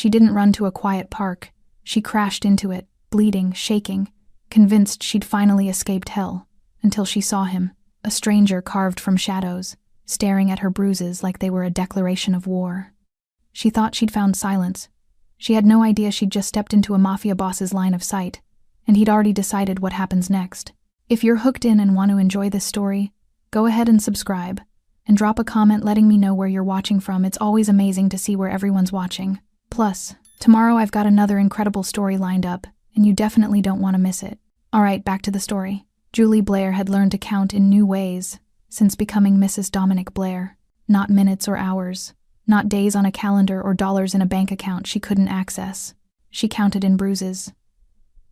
She didn't run to a quiet park. She crashed into it, bleeding, shaking, convinced she'd finally escaped hell, until she saw him, a stranger carved from shadows, staring at her bruises like they were a declaration of war. She thought she'd found silence. She had no idea she'd just stepped into a mafia boss's line of sight, and he'd already decided what happens next. If you're hooked in and want to enjoy this story, go ahead and subscribe, and drop a comment letting me know where you're watching from. It's always amazing to see where everyone's watching. Plus, tomorrow I've got another incredible story lined up, and you definitely don't want to miss it. Alright, back to the story. Julie Blair had learned to count in new ways since becoming Mrs. Dominic Blair. Not minutes or hours, not days on a calendar or dollars in a bank account she couldn't access. She counted in bruises.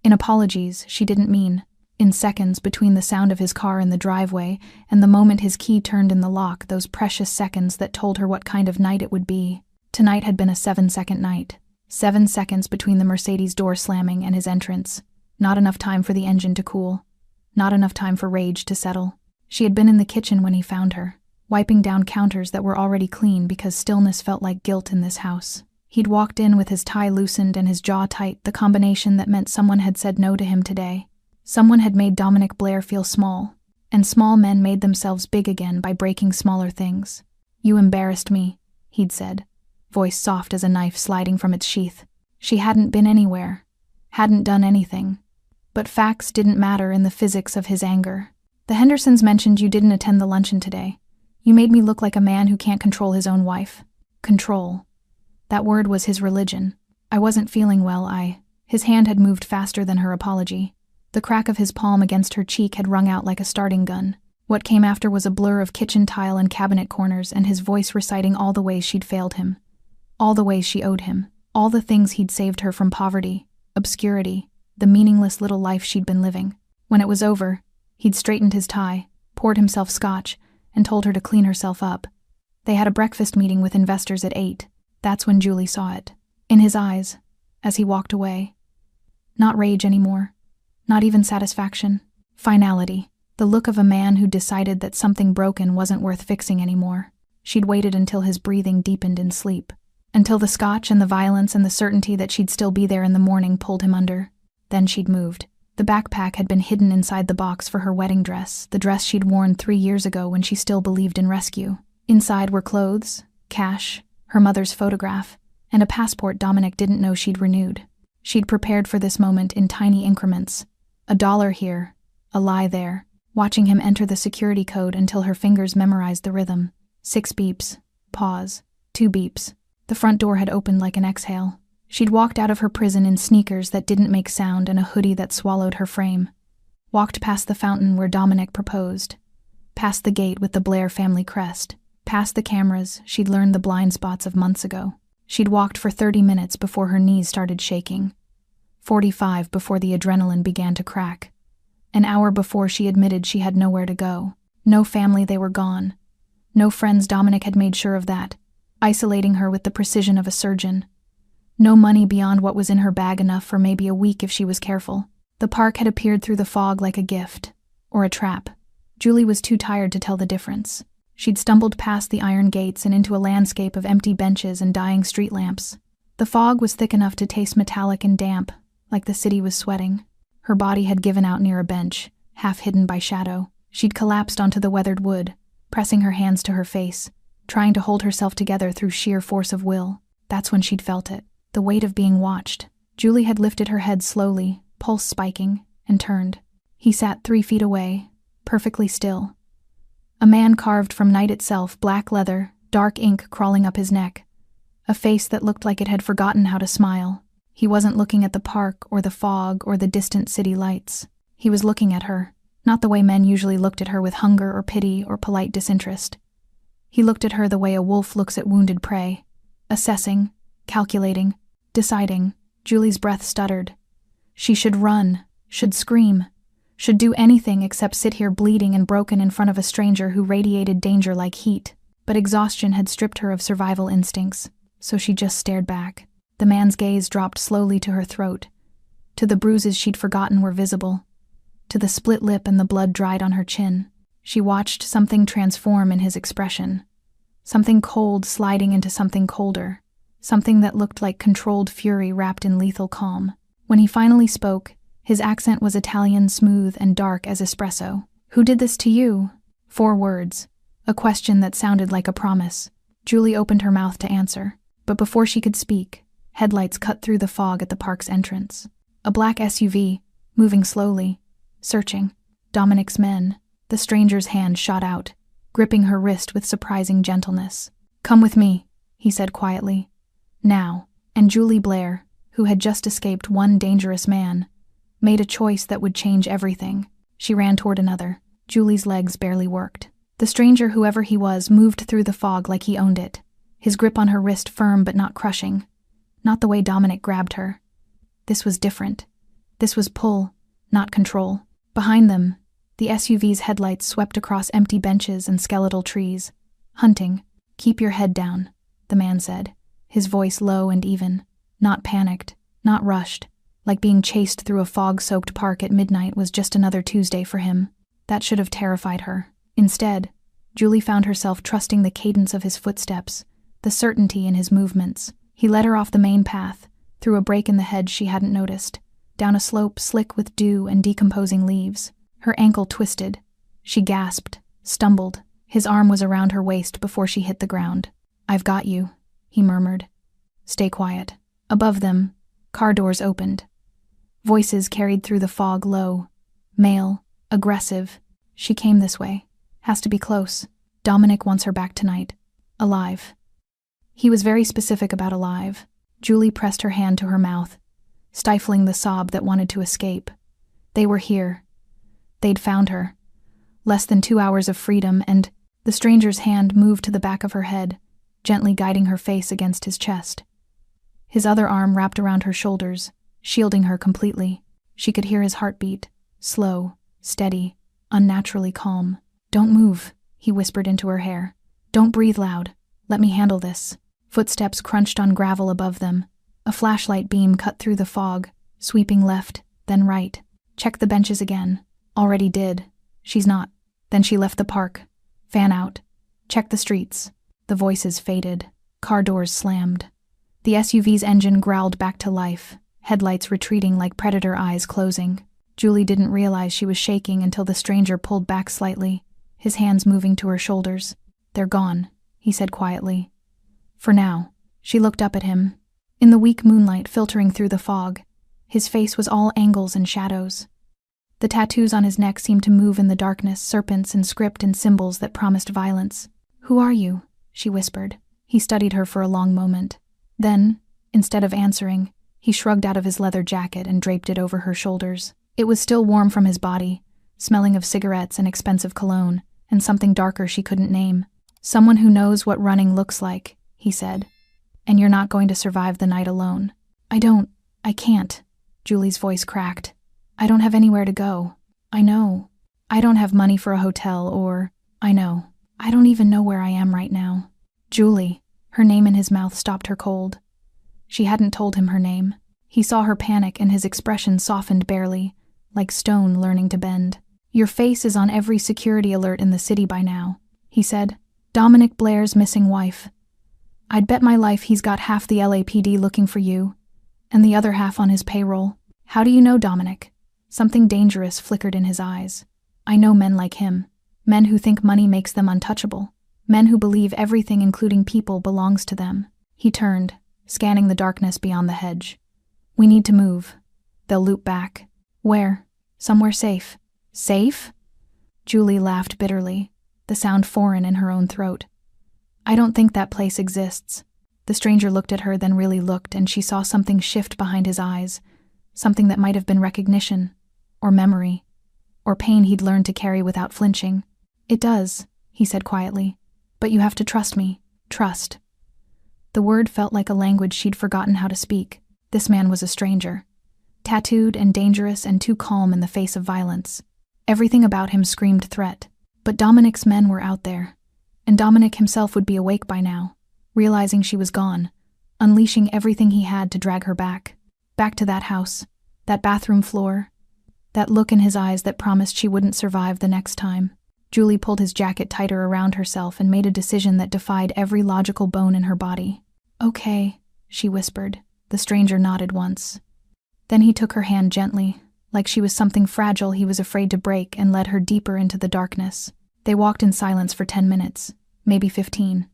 In apologies she didn't mean. In seconds between the sound of his car in the driveway and the moment his key turned in the lock, those precious seconds that told her what kind of night it would be. Tonight had been a 7-second night. 7 seconds between the Mercedes door slamming and his entrance. Not enough time for the engine to cool. Not enough time for rage to settle. She had been in the kitchen when he found her, wiping down counters that were already clean because stillness felt like guilt in this house. He'd walked in with his tie loosened and his jaw tight, the combination that meant someone had said no to him today. Someone had made Dominic Blair feel small, and small men made themselves big again by breaking smaller things. "You embarrassed me," he'd said, voice soft as a knife sliding from its sheath. She hadn't been anywhere, hadn't done anything. But facts didn't matter in the physics of his anger. "The Hendersons mentioned you didn't attend the luncheon today. You made me look like a man who can't control his own wife." Control. That word was his religion. "I wasn't feeling well, His hand had moved faster than her apology. The crack of his palm against her cheek had rung out like a starting gun. What came after was a blur of kitchen tile and cabinet corners and his voice reciting all the ways she'd failed him. All the ways she owed him. All the things he'd saved her from poverty, obscurity, the meaningless little life she'd been living. When it was over, he'd straightened his tie, poured himself scotch, and told her to clean herself up. They had a breakfast meeting with investors at 8. That's when Julie saw it. In his eyes, as he walked away. Not rage anymore. Not even satisfaction. Finality. The look of a man who decided that something broken wasn't worth fixing anymore. She'd waited until his breathing deepened in sleep. Until the scotch and the violence and the certainty that she'd still be there in the morning pulled him under. Then she'd moved. The backpack had been hidden inside the box for her wedding dress, the dress she'd worn 3 years ago when she still believed in rescue. Inside were clothes, cash, her mother's photograph, and a passport Dominic didn't know she'd renewed. She'd prepared for this moment in tiny increments. $1 here, a lie there, watching him enter the security code until her fingers memorized the rhythm. 6 beeps, pause, 2 beeps. The front door had opened like an exhale. She'd walked out of her prison in sneakers that didn't make sound and a hoodie that swallowed her frame. Walked past the fountain where Dominic proposed. Past the gate with the Blair family crest. Past the cameras she'd learned the blind spots of months ago. She'd walked for 30 minutes before her knees started shaking. 45 before the adrenaline began to crack. An hour before she admitted she had nowhere to go. No family, they were gone. No friends, Dominic had made sure of that, isolating her with the precision of a surgeon. No money beyond what was in her bag, enough for maybe a week if she was careful. The park had appeared through the fog like a gift, or a trap. Julie was too tired to tell the difference. She'd stumbled past the iron gates and into a landscape of empty benches and dying street lamps. The fog was thick enough to taste metallic and damp, like the city was sweating. Her body had given out near a bench, half hidden by shadow. She'd collapsed onto the weathered wood, pressing her hands to her face, trying to hold herself together through sheer force of will. That's when she'd felt it, the weight of being watched. Julie had lifted her head slowly, pulse spiking, and turned. He sat 3 feet away, perfectly still. A man carved from night itself, black leather, dark ink crawling up his neck. A face that looked like it had forgotten how to smile. He wasn't looking at the park or the fog or the distant city lights. He was looking at her, not the way men usually looked at her, with hunger or pity or polite disinterest. He looked at her the way a wolf looks at wounded prey, assessing, calculating, deciding. Julie's breath stuttered. She should run, should scream, should do anything except sit here bleeding and broken in front of a stranger who radiated danger like heat. But exhaustion had stripped her of survival instincts, so she just stared back. The man's gaze dropped slowly to her throat, to the bruises she'd forgotten were visible, to the split lip and the blood dried on her chin. She watched something transform in his expression, something cold sliding into something colder, something that looked like controlled fury wrapped in lethal calm. When he finally spoke, his accent was Italian, smooth and dark as espresso. "Who did this to you?" 4 words, a question that sounded like a promise. Julie opened her mouth to answer, but before she could speak, headlights cut through the fog at the park's entrance. A black SUV, moving slowly, searching. Dominic's men. The stranger's hand shot out, gripping her wrist with surprising gentleness. "Come with me," he said quietly. "Now." And Julie Blair, who had just escaped one dangerous man, made a choice that would change everything. She ran toward another. Julie's legs barely worked. The stranger, whoever he was, moved through the fog like he owned it, his grip on her wrist firm but not crushing. Not the way Dominic grabbed her. This was different. This was pull, not control. Behind them, the SUV's headlights swept across empty benches and skeletal trees. "Hunting. Keep your head down," the man said, his voice low and even. Not panicked, not rushed, like being chased through a fog-soaked park at midnight was just another Tuesday for him. That should have terrified her. Instead, Julie found herself trusting the cadence of his footsteps, the certainty in his movements. He led her off the main path, through a break in the hedge she hadn't noticed, down a slope slick with dew and decomposing leaves. Her ankle twisted. She gasped, stumbled. His arm was around her waist before she hit the ground. "I've got you," he murmured. "Stay quiet." Above them, car doors opened. Voices carried through the fog low. Male, aggressive. "She came this way. Has to be close. Dominic wants her back tonight. Alive." He was very specific about alive. Julie pressed her hand to her mouth, stifling the sob that wanted to escape. They were here. They'd found her. Less than 2 hours of freedom, and the stranger's hand moved to the back of her head, gently guiding her face against his chest. His other arm wrapped around her shoulders, shielding her completely. She could hear his heartbeat, slow, steady, unnaturally calm. "Don't move," he whispered into her hair. "Don't breathe loud. Let me handle this." Footsteps crunched on gravel above them. A flashlight beam cut through the fog, sweeping left, then right. "Check the benches again." "Already did." "She's not." Then she left the park. "Fan out. Check the streets." The voices faded. Car doors slammed. The SUV's engine growled back to life, headlights retreating like predator eyes closing. Julie didn't realize she was shaking until the stranger pulled back slightly, his hands moving to her shoulders. "They're gone," he said quietly. "For now." She looked up at him. In the weak moonlight filtering through the fog, his face was all angles and shadows. The tattoos on his neck seemed to move in the darkness, serpents and script and symbols that promised violence. "Who are you?" she whispered. He studied her for a long moment. Then, instead of answering, he shrugged out of his leather jacket and draped it over her shoulders. It was still warm from his body, smelling of cigarettes and expensive cologne, and something darker she couldn't name. "Someone who knows what running looks like," he said. "And you're not going to survive the night alone." I can't," Julie's voice cracked. "I don't have anywhere to go." "I know. I don't have money for a hotel or—" "I know. I don't even know where I am right now." "Julie," her name in his mouth stopped her cold. She hadn't told him her name. He saw her panic and his expression softened barely, like stone learning to bend. "Your face is on every security alert in the city by now," he said. "Dominic Blair's missing wife. I'd bet my life he's got half the LAPD looking for you, and the other half on his payroll." "How do you know Dominic?" Something dangerous flickered in his eyes. "I know men like him. Men who think money makes them untouchable. Men who believe everything, including people, belongs to them." He turned, scanning the darkness beyond the hedge. "We need to move. They'll loop back." "Where?" "Somewhere safe." "Safe?" Julie laughed bitterly, the sound foreign in her own throat. "I don't think that place exists." The stranger looked at her, then really looked, and she saw something shift behind his eyes, something that might have been recognition, or memory, or pain he'd learned to carry without flinching. "It does," he said quietly. "But you have to trust me. Trust." The word felt like a language she'd forgotten how to speak. This man was a stranger. Tattooed and dangerous and too calm in the face of violence. Everything about him screamed threat. But Dominic's men were out there, and Dominic himself would be awake by now, realizing she was gone, unleashing everything he had to drag her back. Back to that house, that bathroom floor, that look in his eyes that promised she wouldn't survive the next time. Julie pulled his jacket tighter around herself and made a decision that defied every logical bone in her body. "Okay," she whispered. The stranger nodded once. Then he took her hand gently, like she was something fragile he was afraid to break, and led her deeper into the darkness. They walked in silence for 10 minutes, maybe 15.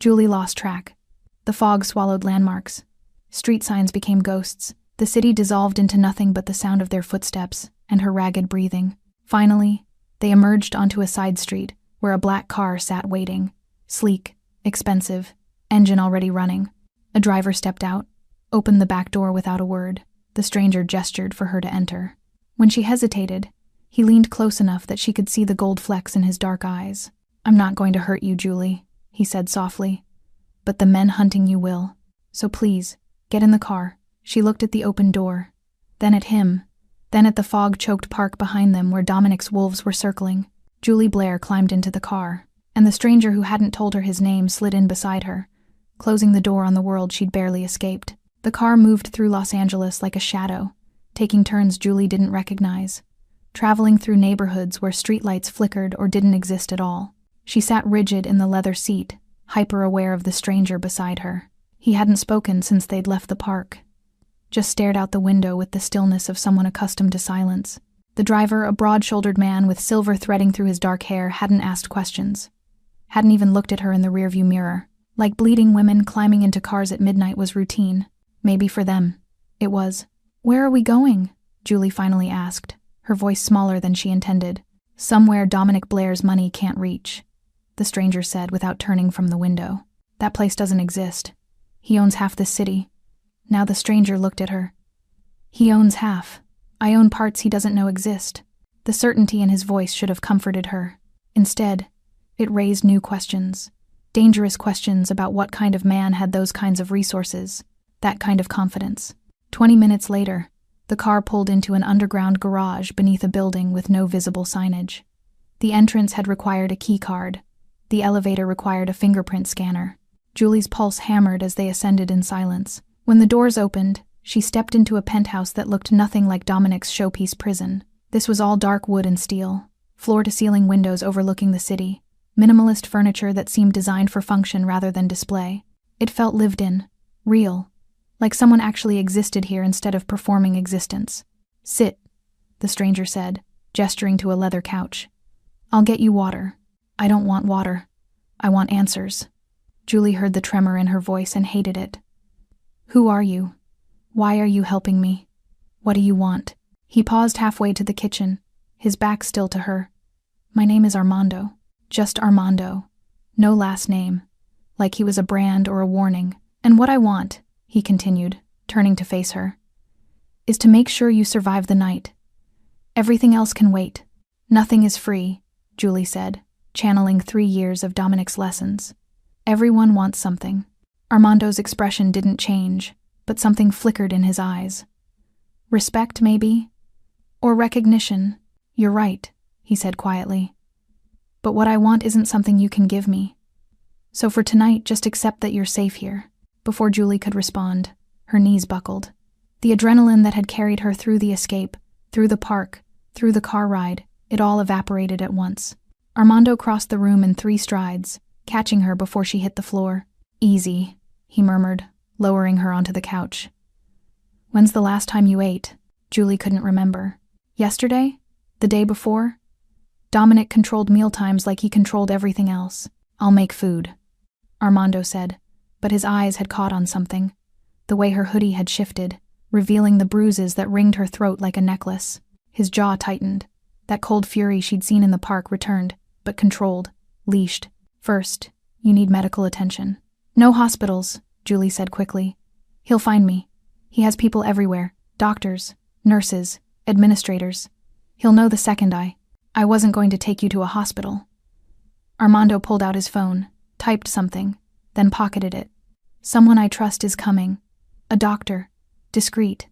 Julie lost track. The fog swallowed landmarks. Street signs became ghosts. The city dissolved into nothing but the sound of their footsteps and her ragged breathing. Finally, they emerged onto a side street where a black car sat waiting. Sleek, expensive, engine already running. A driver stepped out, opened the back door without a word. The stranger gestured for her to enter. When she hesitated, he leaned close enough that she could see the gold flecks in his dark eyes. "I'm not going to hurt you, Julie," he said softly. "But the men hunting you will. So please, get in the car." She looked at the open door, then at him, then at the fog-choked park behind them where Dominic's wolves were circling. Julie Blair climbed into the car, and the stranger who hadn't told her his name slid in beside her, closing the door on the world she'd barely escaped. The car moved through Los Angeles like a shadow, taking turns Julie didn't recognize, traveling through neighborhoods where streetlights flickered or didn't exist at all. She sat rigid in the leather seat, hyper-aware of the stranger beside her. He hadn't spoken since they'd left the park, just stared out the window with the stillness of someone accustomed to silence. The driver, a broad-shouldered man with silver threading through his dark hair, hadn't asked questions, hadn't even looked at her in the rearview mirror. Like bleeding women climbing into cars at midnight was routine. Maybe for them, it was. "Where are we going?" Julie finally asked, her voice smaller than she intended. "Somewhere Dominic Blair's money can't reach," the stranger said without turning from the window. "That place doesn't exist. He owns half this city." Now the stranger looked at her. "He owns half. I own parts he doesn't know exist." The certainty in his voice should have comforted her. Instead, it raised new questions. Dangerous questions about what kind of man had those kinds of resources, that kind of confidence. 20 minutes later, the car pulled into an underground garage beneath a building with no visible signage. The entrance had required a key card. The elevator required a fingerprint scanner. Julie's pulse hammered as they ascended in silence. When the doors opened, she stepped into a penthouse that looked nothing like Dominic's showpiece prison. This was all dark wood and steel, floor-to-ceiling windows overlooking the city, minimalist furniture that seemed designed for function rather than display. It felt lived in, real, like someone actually existed here instead of performing existence. "Sit," the stranger said, gesturing to a leather couch. "I'll get you water." "I don't want water. I want answers." Julie heard the tremor in her voice and hated it. "Who are you? Why are you helping me? What do you want?" He paused halfway to the kitchen, his back still to her. "My name is Armando. Just Armando. No last name. Like he was a brand or a warning. And what I want," he continued, turning to face her, "is to make sure you survive the night. Everything else can wait. Nothing is free," Julie said, channeling 3 years of Dominic's lessons. "Everyone wants something." Armando's expression didn't change, but something flickered in his eyes. "Respect, maybe? Or recognition?" "You're right," he said quietly. "But what I want isn't something you can give me. So for tonight, just accept that you're safe here." Before Julie could respond, her knees buckled. The adrenaline that had carried her through the escape, through the park, through the car ride, it all evaporated at once. Armando crossed the room in 3 strides, catching her before she hit the floor. "Easy," he murmured, lowering her onto the couch. "When's the last time you ate?" Julie couldn't remember. Yesterday? The day before? Dominic controlled mealtimes like he controlled everything else. "I'll make food," Armando said, but his eyes had caught on something. The way her hoodie had shifted, revealing the bruises that ringed her throat like a necklace. His jaw tightened. That cold fury she'd seen in the park returned, but controlled, leashed. "First, you need medical attention." "No hospitals," Julie said quickly. "He'll find me. He has people everywhere, doctors, nurses, administrators. He'll know the second I wasn't going to take you to a hospital." Armando pulled out his phone, typed something, then pocketed it. "Someone I trust is coming. A doctor. Discreet."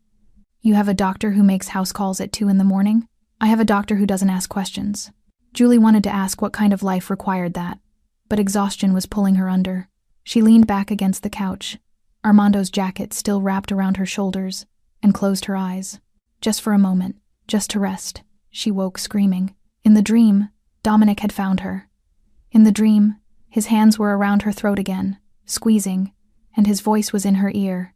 "You have a doctor who makes house calls at 2 in the morning? "I have a doctor who doesn't ask questions." Julie wanted to ask what kind of life required that, but exhaustion was pulling her under. She leaned back against the couch, Armando's jacket still wrapped around her shoulders, and closed her eyes. Just for a moment, just to rest. She woke screaming. In the dream, Dominic had found her. In the dream, his hands were around her throat again, squeezing, and his voice was in her ear.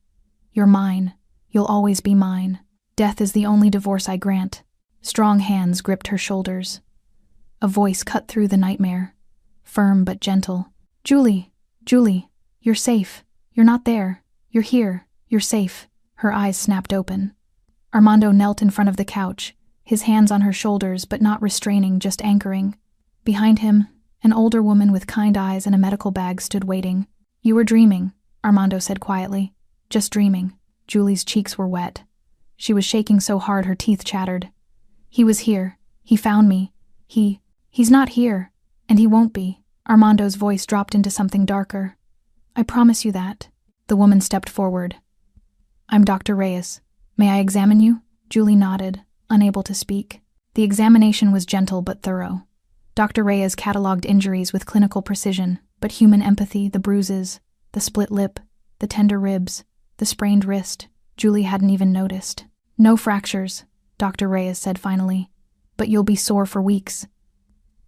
"You're mine. You'll always be mine. Death is the only divorce I grant." Strong hands gripped her shoulders. A voice cut through the nightmare, firm but gentle. "Julie, Julie, you're safe. You're not there. You're here. You're safe." Her eyes snapped open. Armando knelt in front of the couch, his hands on her shoulders but not restraining, just anchoring. Behind him, an older woman with kind eyes and a medical bag stood waiting. "You were dreaming," Armando said quietly. "Just dreaming." Julie's cheeks were wet. She was shaking so hard her teeth chattered. "He was here. He found me. He's not here. And he won't be." Armando's voice dropped into something darker. "I promise you that." The woman stepped forward. "I'm Dr. Reyes. May I examine you?" Julie nodded, unable to speak. The examination was gentle but thorough. Dr. Reyes cataloged injuries with clinical precision, but human empathy, the bruises, the split lip, the tender ribs, the sprained wrist, Julie hadn't even noticed. "No fractures," Dr. Reyes said finally, "but you'll be sore for weeks.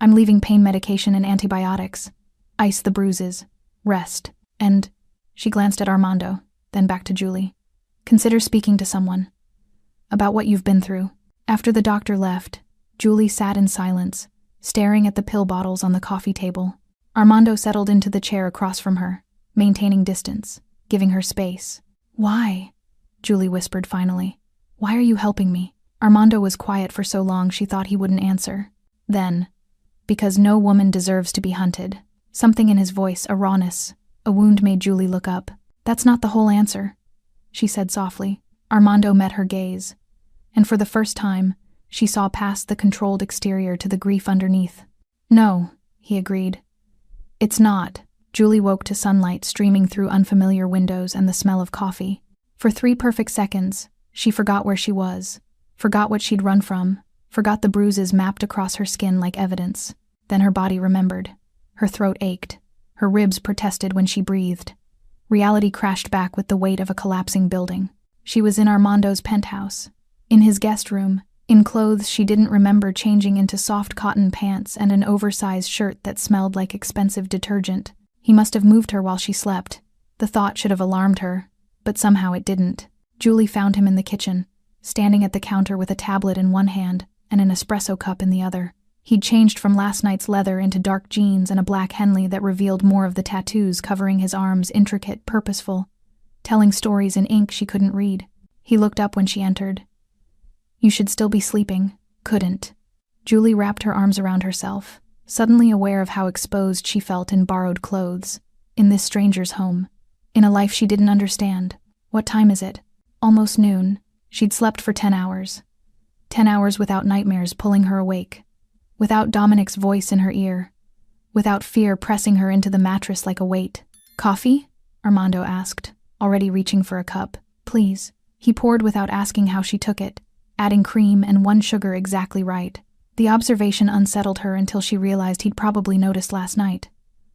I'm leaving pain medication and antibiotics. Ice the bruises. Rest. And..." She glanced at Armando, then back to Julie. "Consider speaking to someone about what you've been through." After the doctor left, Julie sat in silence, staring at the pill bottles on the coffee table. Armando settled into the chair across from her, maintaining distance, giving her space. "Why?" Julie whispered finally. "Why are you helping me?" Armando was quiet for so long she thought he wouldn't answer. Then, "Because no woman deserves to be hunted." Something in his voice, a rawness, a wound, made Julie look up. "That's not the whole answer," she said softly. Armando met her gaze, and for the first time, she saw past the controlled exterior to the grief underneath. "No," he agreed. "It's not." Julie woke to sunlight streaming through unfamiliar windows and the smell of coffee. For 3 perfect seconds, she forgot where she was, forgot what she'd run from, forgot the bruises mapped across her skin like evidence. Then her body remembered. Her throat ached. Her ribs protested when she breathed. Reality crashed back with the weight of a collapsing building. She was in Armando's penthouse, in his guest room, in clothes she didn't remember changing into soft cotton pants and an oversized shirt that smelled like expensive detergent. He must have moved her while she slept. The thought should have alarmed her, but somehow it didn't. Julie found him in the kitchen, standing at the counter with a tablet in one hand and an espresso cup in the other. He'd changed from last night's leather into dark jeans and a black Henley that revealed more of the tattoos covering his arms, intricate, purposeful, telling stories in ink she couldn't read. He looked up when she entered. "You should still be sleeping." "Couldn't." Julie wrapped her arms around herself, suddenly aware of how exposed she felt in borrowed clothes, in this stranger's home, in a life she didn't understand. "What time is it?" "Almost noon." She'd slept for 10 hours. 10 hours without nightmares pulling her awake, without Dominic's voice in her ear, without fear pressing her into the mattress like a weight. "Coffee?" Armando asked, already reaching for a cup. "Please." He poured without asking how she took it, adding cream and 1 sugar exactly right. The observation unsettled her until she realized he'd probably noticed last night,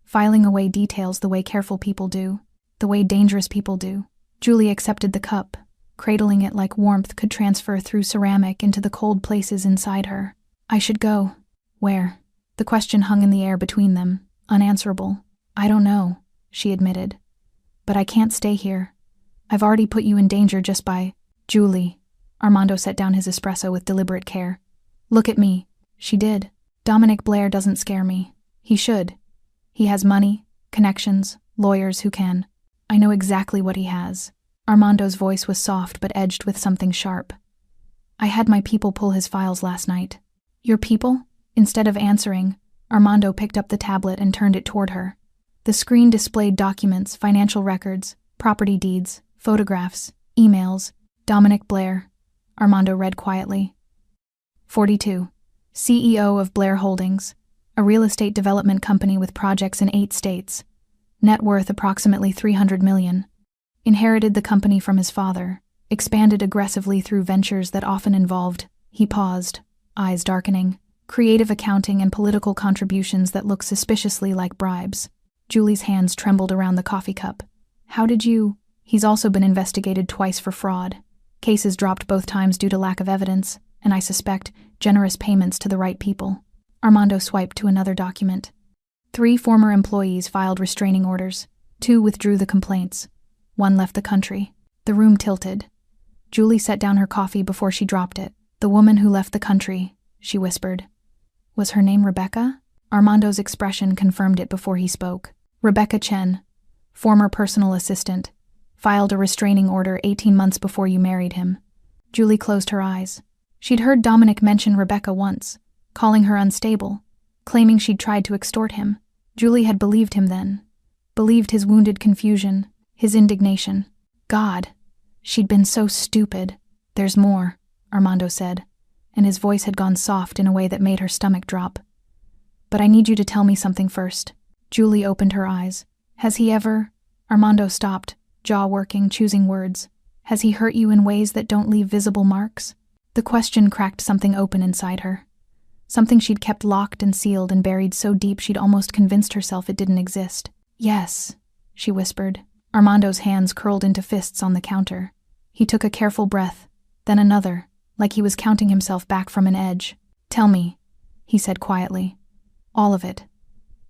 filing away details the way careful people do, the way dangerous people do. Julie accepted the cup, cradling it like warmth could transfer through ceramic into the cold places inside her. "I should go." "Where?" The question hung in the air between them, unanswerable. "I don't know," she admitted. "But I can't stay here. I've already put you in danger just by..." "Julie." Armando set down his espresso with deliberate care. "Look at me." She did. "Dominic Blair doesn't scare me. He should. He has money, connections, lawyers who can. I know exactly what he has." Armando's voice was soft but edged with something sharp. "I had my people pull his files last night." "Your people?" Instead of answering, Armando picked up the tablet and turned it toward her. The screen displayed documents, financial records, property deeds, photographs, emails. "Dominic Blair," Armando read quietly. 42. CEO of Blair Holdings, a real estate development company with projects in 8 states. Net worth approximately $300 million. Inherited the company from his father, expanded aggressively through ventures that often involved, he paused, eyes darkening, creative accounting and political contributions that looked suspiciously like bribes. Julie's hands trembled around the coffee cup. "How did you..." "He's also been investigated twice for fraud. Cases dropped both times due to lack of evidence, and I suspect generous payments to the right people." Armando swiped to another document. 3 former employees filed restraining orders. 2 withdrew the complaints. One left the country. The room tilted. Julie set down her coffee before she dropped it. The woman who left the country, she whispered. Was her name Rebecca? Armando's expression confirmed it before he spoke. Rebecca Chen, former personal assistant, filed a restraining order 18 months before you married him. Julie closed her eyes. She'd heard Dominic mention Rebecca once, calling her unstable, claiming she'd tried to extort him. Julie had believed him then. Believed his wounded confusion, his indignation. God, she'd been so stupid. There's more, Armando said, and his voice had gone soft in a way that made her stomach drop. But I need you to tell me something first. Julie opened her eyes. Has he ever? Armando stopped, jaw working, choosing words. Has he hurt you in ways that don't leave visible marks? The question cracked something open inside her. Something she'd kept locked and sealed and buried so deep she'd almost convinced herself it didn't exist. Yes, she whispered. Armando's hands curled into fists on the counter. He took a careful breath, then another, like he was counting himself back from an edge. Tell me, he said quietly. All of it.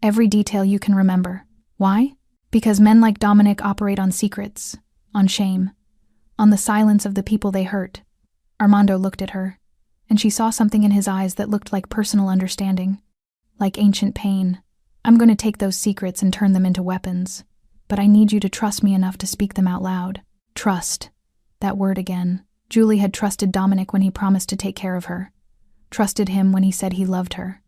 Every detail you can remember. Why? Because men like Dominic operate on secrets, on shame, on the silence of the people they hurt. Armando looked at her, and she saw something in his eyes that looked like personal understanding, like ancient pain. I'm going to take those secrets and turn them into weapons, but I need you to trust me enough to speak them out loud. Trust. That word again. Julie had trusted Dominic when he promised to take care of her. Trusted him when he said he loved her.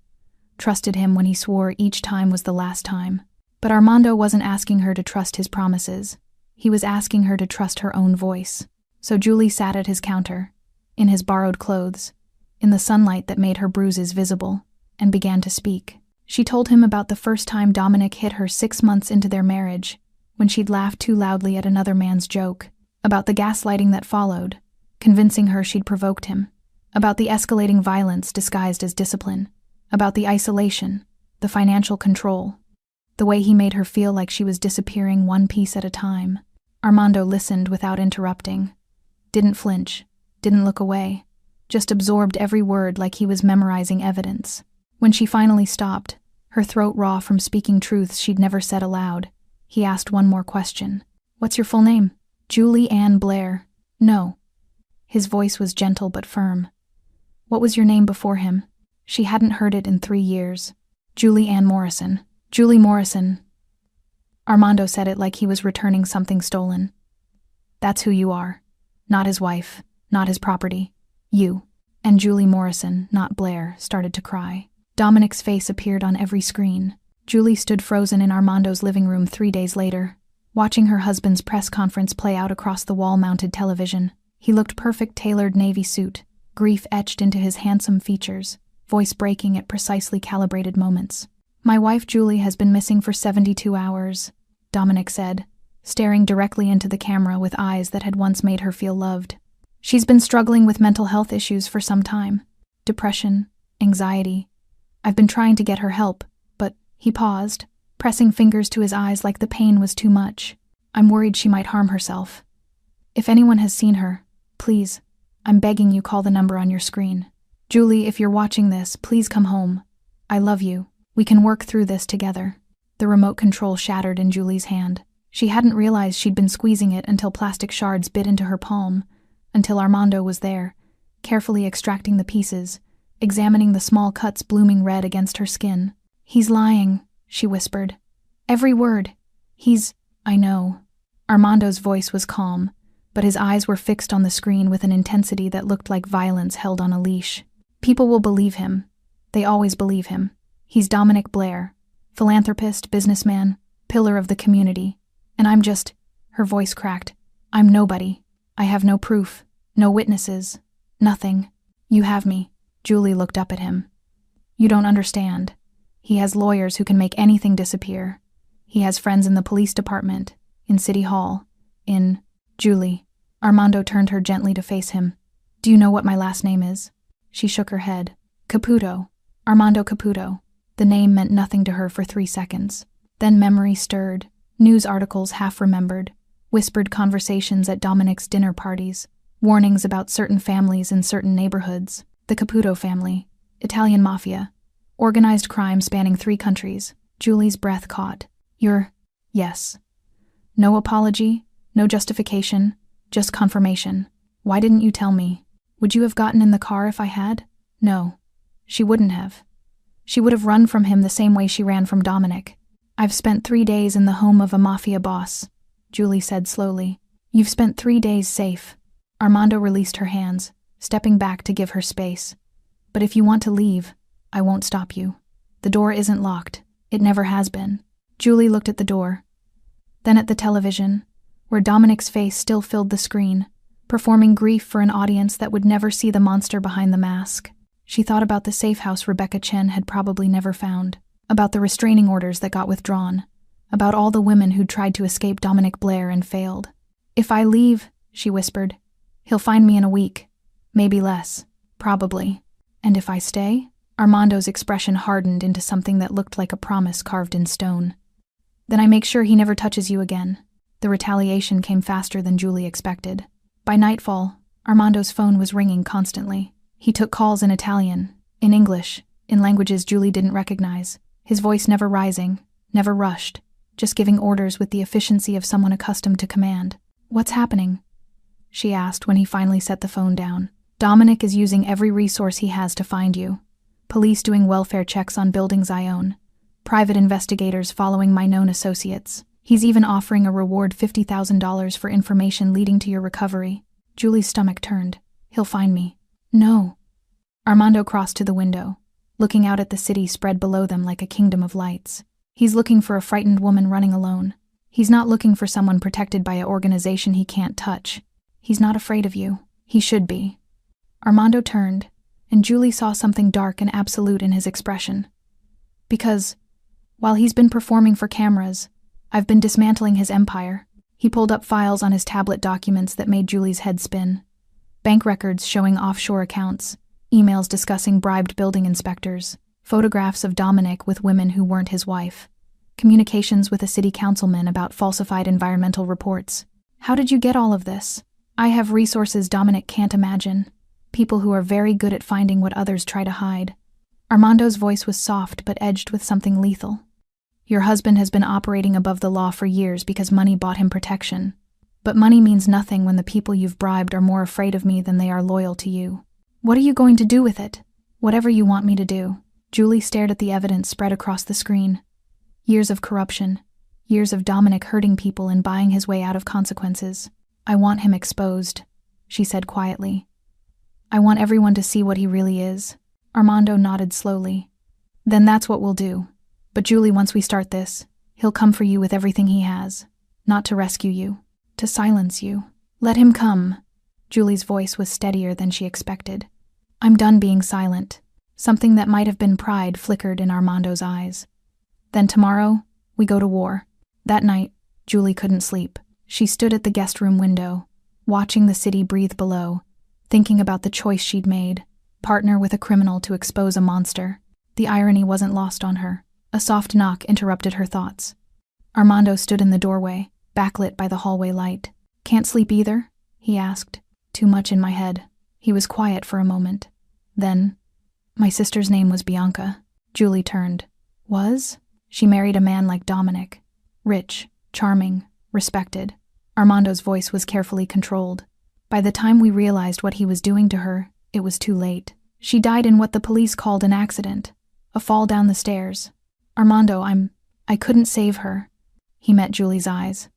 Trusted him when he swore each time was the last time. But Armando wasn't asking her to trust his promises. He was asking her to trust her own voice. So Julie sat at his counter, in his borrowed clothes, in the sunlight that made her bruises visible, and began to speak. She told him about the first time Dominic hit her 6 months into their marriage, when she'd laughed too loudly at another man's joke, about the gaslighting that followed, convincing her she'd provoked him, about the escalating violence disguised as discipline, about the isolation, the financial control, the way he made her feel like she was disappearing one piece at a time. Armando listened without interrupting, didn't flinch, didn't look away, just absorbed every word like he was memorizing evidence. When she finally stopped, her throat raw from speaking truths she'd never said aloud, he asked one more question. What's your full name? Julie Ann Blair. No. His voice was gentle but firm. What was your name before him? She hadn't heard it in 3 years. Julie Ann Morrison. Julie Morrison. Armando said it like he was returning something stolen. That's who you are. Not his wife, not his property. You. And Julie Morrison, not Blair, started to cry. Dominic's face appeared on every screen. Julie stood frozen in Armando's living room 3 days later, watching her husband's press conference play out across the wall-mounted television. He looked perfect, tailored navy suit, grief etched into his handsome features, voice breaking at precisely calibrated moments. My wife Julie has been missing for 72 hours, Dominic said, staring directly into the camera with eyes that had once made her feel loved. She's been struggling with mental health issues for some time. Depression, anxiety. I've been trying to get her help, but he paused, pressing fingers to his eyes like the pain was too much. I'm worried she might harm herself. If anyone has seen her, please, I'm begging you, call the number on your screen. Julie, if you're watching this, please come home. I love you. We can work through this together. The remote control shattered in Julie's hand. She hadn't realized she'd been squeezing it until plastic shards bit into her palm, until Armando was there, carefully extracting the pieces, examining the small cuts blooming red against her skin. He's lying, she whispered. Every word. I know. Armando's voice was calm, but his eyes were fixed on the screen with an intensity that looked like violence held on a leash. People will believe him. They always believe him. He's Dominic Blair, philanthropist, businessman, pillar of the community. And I'm just, her voice cracked, I'm nobody. I have no proof, no witnesses, nothing. You have me. Julie looked up at him. You don't understand. He has lawyers who can make anything disappear. He has friends in the police department, in City Hall, in... Julie. Armando turned her gently to face him. Do you know what my last name is? She shook her head. Caputo. Armando Caputo. The name meant nothing to her for 3 seconds. Then memory stirred. News articles half remembered. Whispered conversations at Dominic's dinner parties. Warnings about certain families in certain neighborhoods. The Caputo family. Italian Mafia. Organized crime spanning 3 countries. Julie's breath caught. Yes. No apology, No justification, just confirmation. Why didn't you tell me? Would you have gotten in the car if I had? No. She wouldn't have. She would have run from him the same way she ran from Dominic. I've spent 3 days in the home of a mafia boss, Julie said slowly. You've spent 3 days safe. Armando released her hands, stepping back to give her space. But if you want to leave, I won't stop you. The door isn't locked. It never has been. Julie looked at the door, then at the television, where Dominic's face still filled the screen, performing grief for an audience that would never see the monster behind the mask. She thought about the safe house Rebecca Chen had probably never found, about the restraining orders that got withdrawn, about all the women who'd tried to escape Dominic Blair and failed. If I leave, she whispered, he'll find me in a week, maybe less, probably. And if I stay? Armando's expression hardened into something that looked like a promise carved in stone. Then I make sure he never touches you again. The retaliation came faster than Julie expected. By nightfall, Armando's phone was ringing constantly. He took calls in Italian, in English, in languages Julie didn't recognize, his voice never rising, never rushed, just giving orders with the efficiency of someone accustomed to command. What's happening? She asked when he finally set the phone down. Dominic is using every resource he has to find you. Police doing welfare checks on buildings I own. Private investigators following my known associates. He's even offering a reward $50,000 for information leading to your recovery. Julie's stomach turned. He'll find me. No. Armando crossed to the window, looking out at the city spread below them like a kingdom of lights. He's looking for a frightened woman running alone. He's not looking for someone protected by an organization he can't touch. He's not afraid of you. He should be. Armando turned, and Julie saw something dark and absolute in his expression. Because, while he's been performing for cameras, I've been dismantling his empire. He pulled up files on his tablet documents that made Julie's head spin. Bank records showing offshore accounts, emails discussing bribed building inspectors, photographs of Dominic with women who weren't his wife, communications with a city councilman about falsified environmental reports. How did you get all of this? I have resources Dominic can't imagine. People who are very good at finding what others try to hide. Armando's voice was soft but edged with something lethal. Your husband has been operating above the law for years because money bought him protection. But money means nothing when the people you've bribed are more afraid of me than they are loyal to you. What are you going to do with it? Whatever you want me to do. Julie stared at the evidence spread across the screen. Years of corruption. Years of Dominic hurting people and buying his way out of consequences. I want him exposed, she said quietly. I want everyone to see what he really is. Armando nodded slowly. Then that's what we'll do. But Julie, once we start this, he'll come for you with everything he has. Not to rescue you. To silence you. Let him come. Julie's voice was steadier than she expected. I'm done being silent. Something that might have been pride flickered in Armando's eyes. Then tomorrow, we go to war. That night, Julie couldn't sleep. She stood at the guest room window, watching the city breathe below, thinking about the choice she'd made. Partner with a criminal to expose a monster. The irony wasn't lost on her. A soft knock interrupted her thoughts. Armando stood in the doorway, backlit by the hallway light. Can't sleep either? He asked. Too much in my head. He was quiet for a moment. Then, my sister's name was Bianca. Julie turned. Was? She married a man like Dominic. Rich, charming, respected. Armando's voice was carefully controlled. By the time we realized what he was doing to her, it was too late. She died in what the police called an accident. A fall down the stairs. Armando, I couldn't save her. He met Julie's eyes.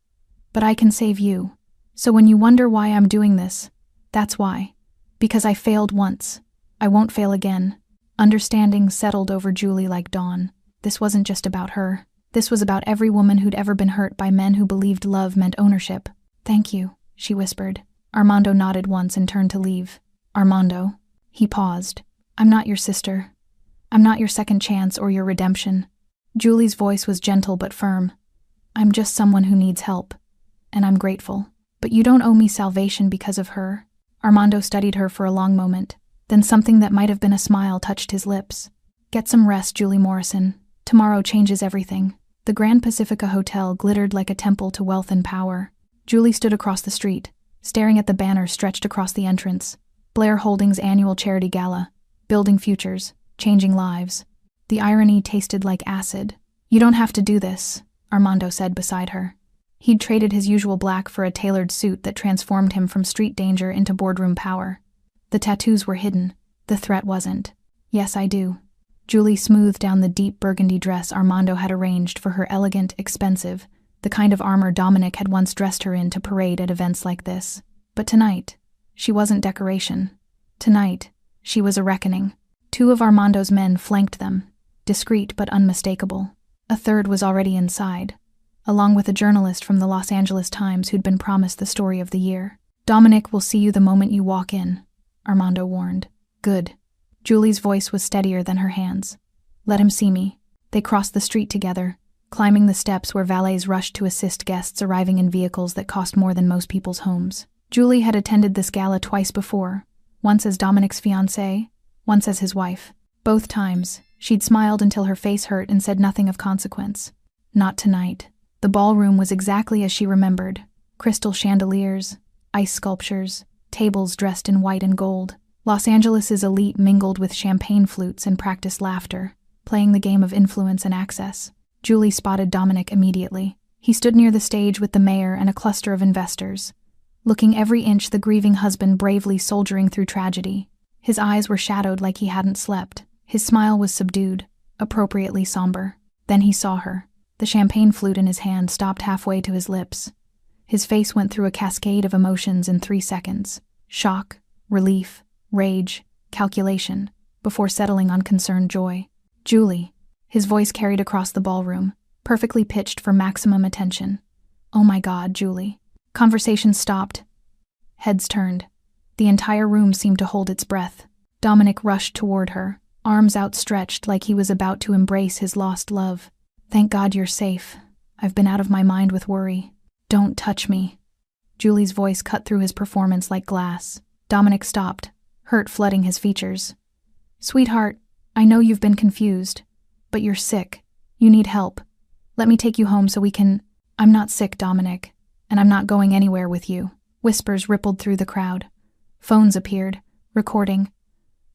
But I can save you. So when you wonder why I'm doing this, that's why. Because I failed once. I won't fail again. Understanding settled over Julie like dawn. This wasn't just about her. This was about every woman who'd ever been hurt by men who believed love meant ownership. Thank you, she whispered. Armando nodded once and turned to leave. Armando. He paused. I'm not your sister. I'm not your second chance or your redemption. Julie's voice was gentle but firm. I'm just someone who needs help. And I'm grateful. But you don't owe me salvation because of her. Armando studied her for a long moment. Then something that might have been a smile touched his lips. Get some rest, Julie Morrison. Tomorrow changes everything. The Grand Pacifica Hotel glittered like a temple to wealth and power. Julie stood across the street, staring at the banner stretched across the entrance. Blair Holdings' annual charity gala. Building futures, changing lives. The irony tasted like acid. You don't have to do this, Armando said beside her. He'd traded his usual black for a tailored suit that transformed him from street danger into boardroom power. The tattoos were hidden. The threat wasn't. "Yes, I do." Julie smoothed down the deep burgundy dress Armando had arranged for her, elegant, expensive, the kind of armor Dominic had once dressed her in to parade at events like this. But tonight, she wasn't decoration. Tonight, she was a reckoning. 2 of Armando's men flanked them, discreet but unmistakable. A third was already inside, along with a journalist from the Los Angeles Times who'd been promised the story of the year. "Dominic will see you the moment you walk in," Armando warned. "Good." Julie's voice was steadier than her hands. "Let him see me." They crossed the street together, climbing the steps where valets rushed to assist guests arriving in vehicles that cost more than most people's homes. Julie had attended this gala twice before, once as Dominic's fiancée, once as his wife. Both times, she'd smiled until her face hurt and said nothing of consequence. Not tonight. The ballroom was exactly as she remembered. Crystal chandeliers, ice sculptures, tables dressed in white and gold. Los Angeles' elite mingled with champagne flutes and practiced laughter, playing the game of influence and access. Julie spotted Dominic immediately. He stood near the stage with the mayor and a cluster of investors, looking every inch the grieving husband bravely soldiering through tragedy. His eyes were shadowed like he hadn't slept. His smile was subdued, appropriately somber. Then he saw her. The champagne flute in his hand stopped halfway to his lips. His face went through a cascade of emotions in 3 seconds. Shock, relief, rage, calculation, before settling on concerned joy. "Julie." His voice carried across the ballroom, perfectly pitched for maximum attention. "Oh my God, Julie." Conversation stopped. Heads turned. The entire room seemed to hold its breath. Dominic rushed toward her, arms outstretched like he was about to embrace his lost love. "Thank God you're safe. I've been out of my mind with worry." "Don't touch me." Julie's voice cut through his performance like glass. Dominic stopped, hurt flooding his features. "Sweetheart, I know you've been confused, but you're sick. You need help. Let me take you home so we can—" "I'm not sick, Dominic, and I'm not going anywhere with you." Whispers rippled through the crowd. Phones appeared, recording.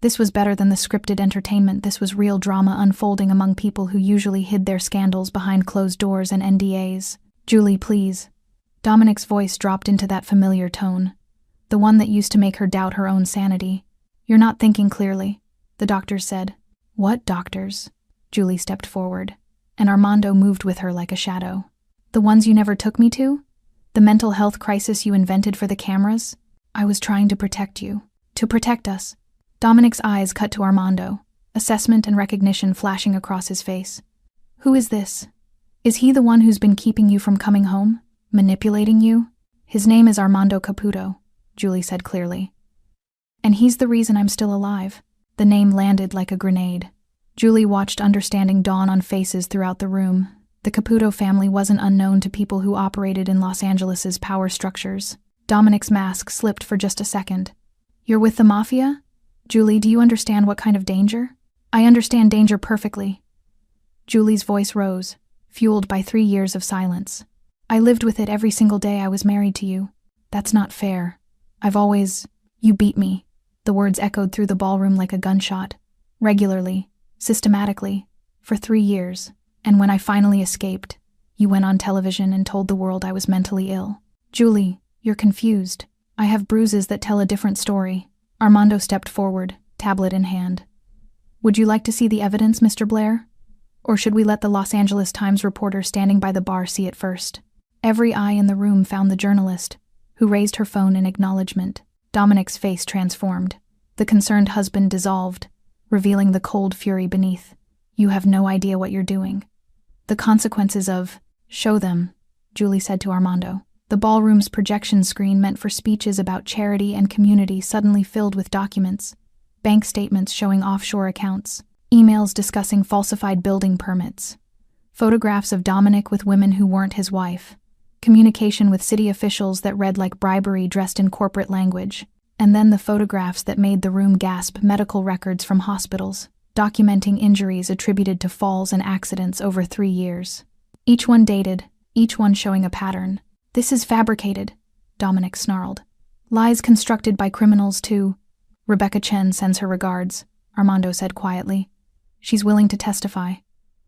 This was better than the scripted entertainment. This was real drama unfolding among people who usually hid their scandals behind closed doors and NDAs. "Julie, please." Dominic's voice dropped into that familiar tone, the one that used to make her doubt her own sanity. "You're not thinking clearly," the doctors said. "What doctors?" Julie stepped forward, and Armando moved with her like a shadow. "The ones you never took me to? The mental health crisis you invented for the cameras? I was trying to protect you. To protect us." Dominic's eyes cut to Armando, assessment and recognition flashing across his face. "Who is this? Is he the one who's been keeping you from coming home? Manipulating you?" "His name is Armando Caputo," Julie said clearly. "And he's the reason I'm still alive." The name landed like a grenade. Julie watched understanding dawn on faces throughout the room. The Caputo family wasn't unknown to people who operated in Los Angeles' power structures. Dominic's mask slipped for just a second. "You're with the Mafia? Julie, do you understand what kind of danger?" "I understand danger perfectly." Julie's voice rose, fueled by 3 years of silence. "I lived with it every single day I was married to you. That's not fair. I've always— You beat me." The words echoed through the ballroom like a gunshot. "Regularly, systematically, for 3 years. And when I finally escaped, you went on television and told the world I was mentally ill." "Julie, you're confused. I have bruises that tell a different story." Armando stepped forward, tablet in hand. "Would you like to see the evidence, Mr. Blair? Or should we let the Los Angeles Times reporter standing by the bar see it first?" Every eye in the room found the journalist, who raised her phone in acknowledgement. Dominic's face transformed. The concerned husband dissolved, revealing the cold fury beneath. "You have no idea what you're doing. The consequences of—" "Show them," Julie said to Armando. The ballroom's projection screen meant for speeches about charity and community suddenly filled with documents, bank statements showing offshore accounts, emails discussing falsified building permits, photographs of Dominic with women who weren't his wife, communication with city officials that read like bribery dressed in corporate language, and then the photographs that made the room gasp, medical records from hospitals, documenting injuries attributed to falls and accidents over 3 years. Each one dated, each one showing a pattern. "This is fabricated," Dominic snarled. "Lies constructed by criminals to—" "Rebecca Chen sends her regards," Armando said quietly. "She's willing to testify.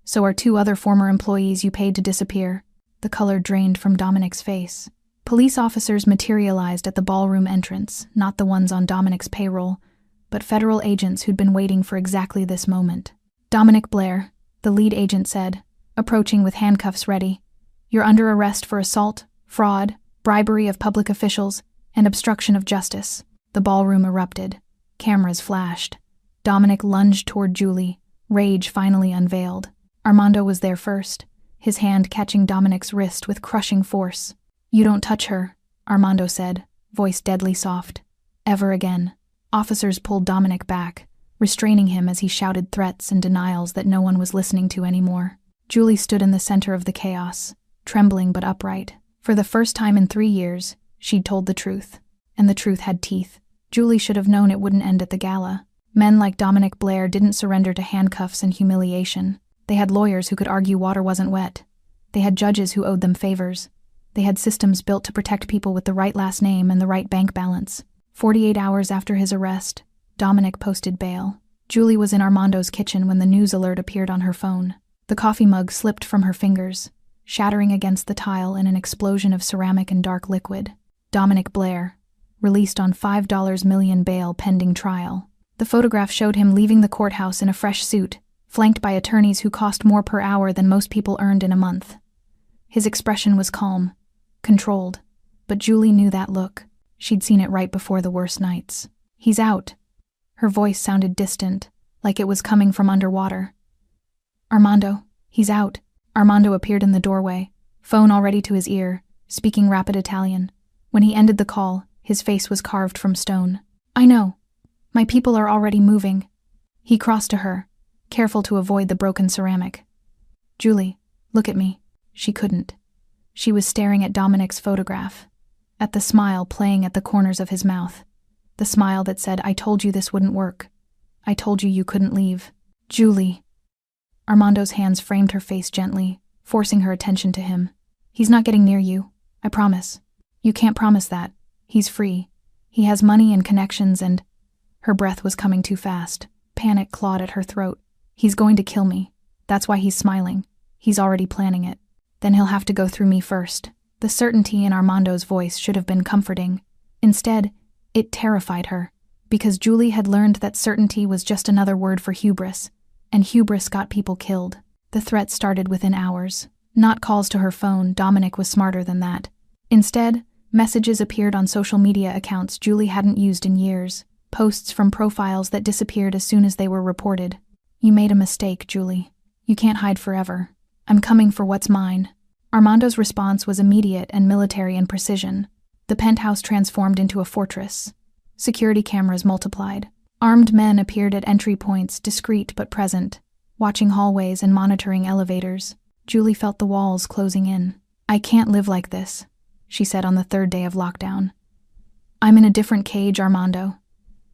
So are 2 other former employees you paid to disappear." The color drained from Dominic's face. Police officers materialized at the ballroom entrance, not the ones on Dominic's payroll, but federal agents who'd been waiting for exactly this moment. "Dominic Blair," the lead agent said, approaching with handcuffs ready. "You're under arrest for assault, fraud, bribery of public officials, and obstruction of justice." The ballroom erupted. Cameras flashed. Dominic lunged toward Julie, rage finally unveiled. Armando was there first, his hand catching Dominic's wrist with crushing force. "You don't touch her," Armando said, voice deadly soft. "Ever again." Officers pulled Dominic back, restraining him as he shouted threats and denials that no one was listening to anymore. Julie stood in the center of the chaos, trembling but upright. For the first time in 3 years, she'd told the truth. And the truth had teeth. Julie should have known it wouldn't end at the gala. Men like Dominic Blair didn't surrender to handcuffs and humiliation. They had lawyers who could argue water wasn't wet. They had judges who owed them favors. They had systems built to protect people with the right last name and the right bank balance. 48 hours after his arrest, Dominic posted bail. Julie was in Armando's kitchen when the news alert appeared on her phone. The coffee mug slipped from her fingers, shattering against the tile in an explosion of ceramic and dark liquid. Dominic Blair, released on $5 million bail pending trial. The photograph showed him leaving the courthouse in a fresh suit, flanked by attorneys who cost more per hour than most people earned in a month. His expression was calm, controlled, but Julie knew that look. She'd seen it right before the worst nights. "He's out." Her voice sounded distant, like it was coming from underwater. "Armando, he's out." Armando appeared in the doorway, phone already to his ear, speaking rapid Italian. When he ended the call, his face was carved from stone. "I know. My people are already moving." He crossed to her, careful to avoid the broken ceramic. "Julie, look at me." She couldn't. She was staring at Dominic's photograph, at the smile playing at the corners of his mouth. The smile that said, "I told you this wouldn't work. I told you you couldn't leave." "Julie." Armando's hands framed her face gently, forcing her attention to him. "He's not getting near you. I promise." "You can't promise that. He's free. He has money and connections and—" Her breath was coming too fast. Panic clawed at her throat. "He's going to kill me. That's why he's smiling. He's already planning it. Then he'll have to go through me first." The certainty in Armando's voice should have been comforting. Instead, it terrified her, because Julie had learned that certainty was just another word for hubris, and hubris got people killed. The threat started within hours. Not calls to her phone. Dominic was smarter than that. Instead, messages appeared on social media accounts Julie hadn't used in years, posts from profiles that disappeared as soon as they were reported. "You made a mistake, Julie. You can't hide forever. I'm coming for what's mine." Armando's response was immediate and military in precision. The penthouse transformed into a fortress. Security cameras multiplied. Armed men appeared at entry points, discreet but present, watching hallways and monitoring elevators. Julie felt the walls closing in. "I can't live like this," she said on the 3rd day of lockdown. "I'm in a different cage, Armando.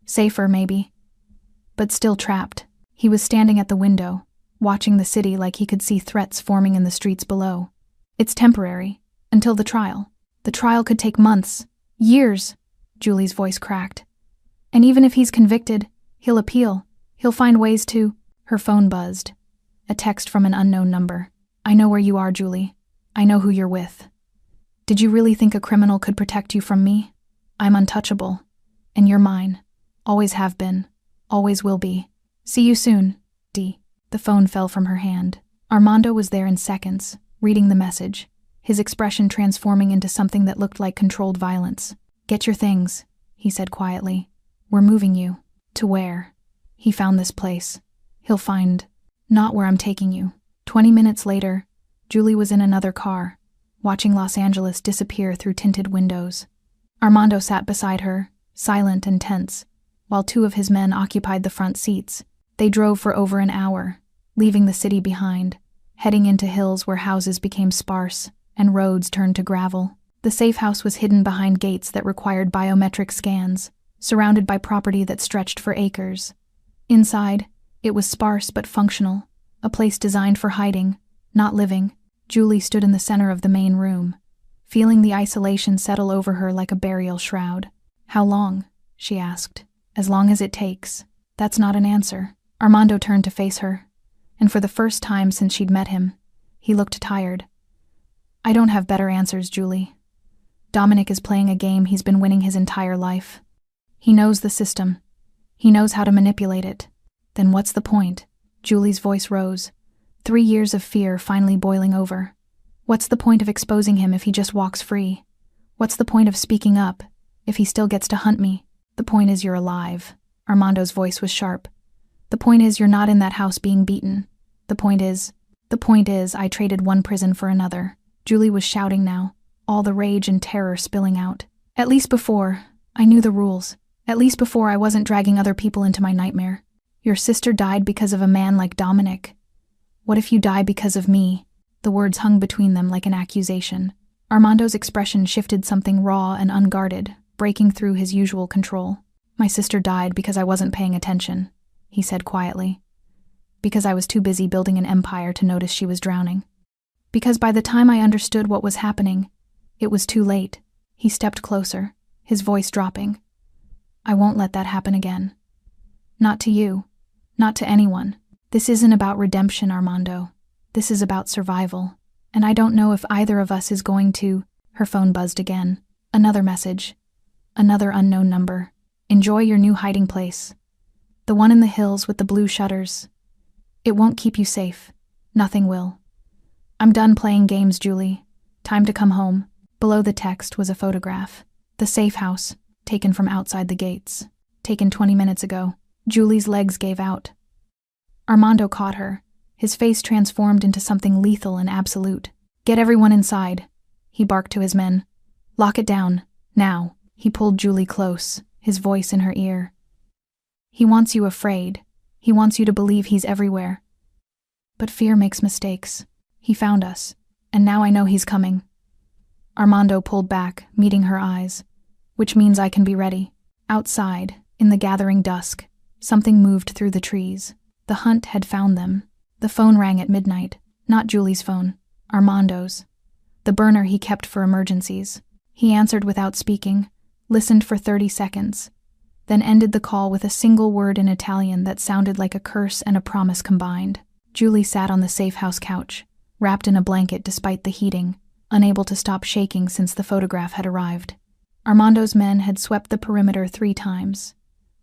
Safer, maybe, but still trapped." He was standing at the window, watching the city like he could see threats forming in the streets below. "It's temporary, until the trial. The trial could take months, years," Julie's voice cracked. "And even if he's convicted, he'll appeal. He'll find ways to—" Her phone buzzed. A text from an unknown number. "I know where you are, Julie. I know who you're with. Did you really think a criminal could protect you from me? I'm untouchable. And you're mine. Always have been. Always will be. See you soon, D." The phone fell from her hand. Armando was there in seconds, reading the message, his expression transforming into something that looked like controlled violence. "Get your things," he said quietly. "We're moving you." "To where?" "He found this place. He'll find—" "Not where I'm taking you." 20 minutes later, Julie was in another car, watching Los Angeles disappear through tinted windows. Armando sat beside her, silent and tense, while 2 of his men occupied the front seats. They drove for over an hour, leaving the city behind, heading into hills where houses became sparse and roads turned to gravel. The safe house was hidden behind gates that required biometric scans, surrounded by property that stretched for acres. Inside, it was sparse but functional, a place designed for hiding, not living. Julie stood in the center of the main room, feeling the isolation settle over her like a burial shroud. "How long?" she asked. "As long as it takes." That's not an answer. Armando turned to face her, and for the first time since she'd met him, he looked tired. I don't have better answers, Julie. Dominic is playing a game he's been winning his entire life. He knows the system. He knows how to manipulate it. Then what's the point? Julie's voice rose. 3 years of fear finally boiling over. What's the point of exposing him if he just walks free? What's the point of speaking up if he still gets to hunt me? The point is you're alive. Armando's voice was sharp. The point is you're not in that house being beaten. The point is I traded one prison for another. Julie was shouting now, all the rage and terror spilling out. At least before, I knew the rules. At least before I wasn't dragging other people into my nightmare. Your sister died because of a man like Dominic. What if you die because of me? The words hung between them like an accusation. Armando's expression shifted something raw and unguarded, breaking through his usual control. My sister died because I wasn't paying attention, he said quietly. Because I was too busy building an empire to notice she was drowning. Because by the time I understood what was happening, it was too late. He stepped closer, his voice dropping. I won't let that happen again. Not to you. Not to anyone. This isn't about redemption, Armando. This is about survival. And I don't know if either of us is going to... Her phone buzzed again. Another message. Another unknown number. Enjoy your new hiding place. The one in the hills with the blue shutters. It won't keep you safe. Nothing will. I'm done playing games, Julie. Time to come home. Below the text was a photograph. The safe house, taken from outside the gates. Taken 20 minutes ago. Julie's legs gave out. Armando caught her, his face transformed into something lethal and absolute. Get everyone inside, he barked to his men. Lock it down, now. He pulled Julie close, his voice in her ear. He wants you afraid. He wants you to believe he's everywhere. But fear makes mistakes. He found us, and now I know he's coming. Armando pulled back, meeting her eyes. Which means I can be ready. Outside, in the gathering dusk, something moved through the trees. The hunt had found them. The phone rang at midnight. Not Julie's phone. Armando's. The burner he kept for emergencies. He answered without speaking, listened for 30 seconds, then ended the call with a single word in Italian that sounded like a curse and a promise combined. Julie sat on the safe house couch, wrapped in a blanket despite the heating, unable to stop shaking since the photograph had arrived. Armando's men had swept the perimeter 3 times.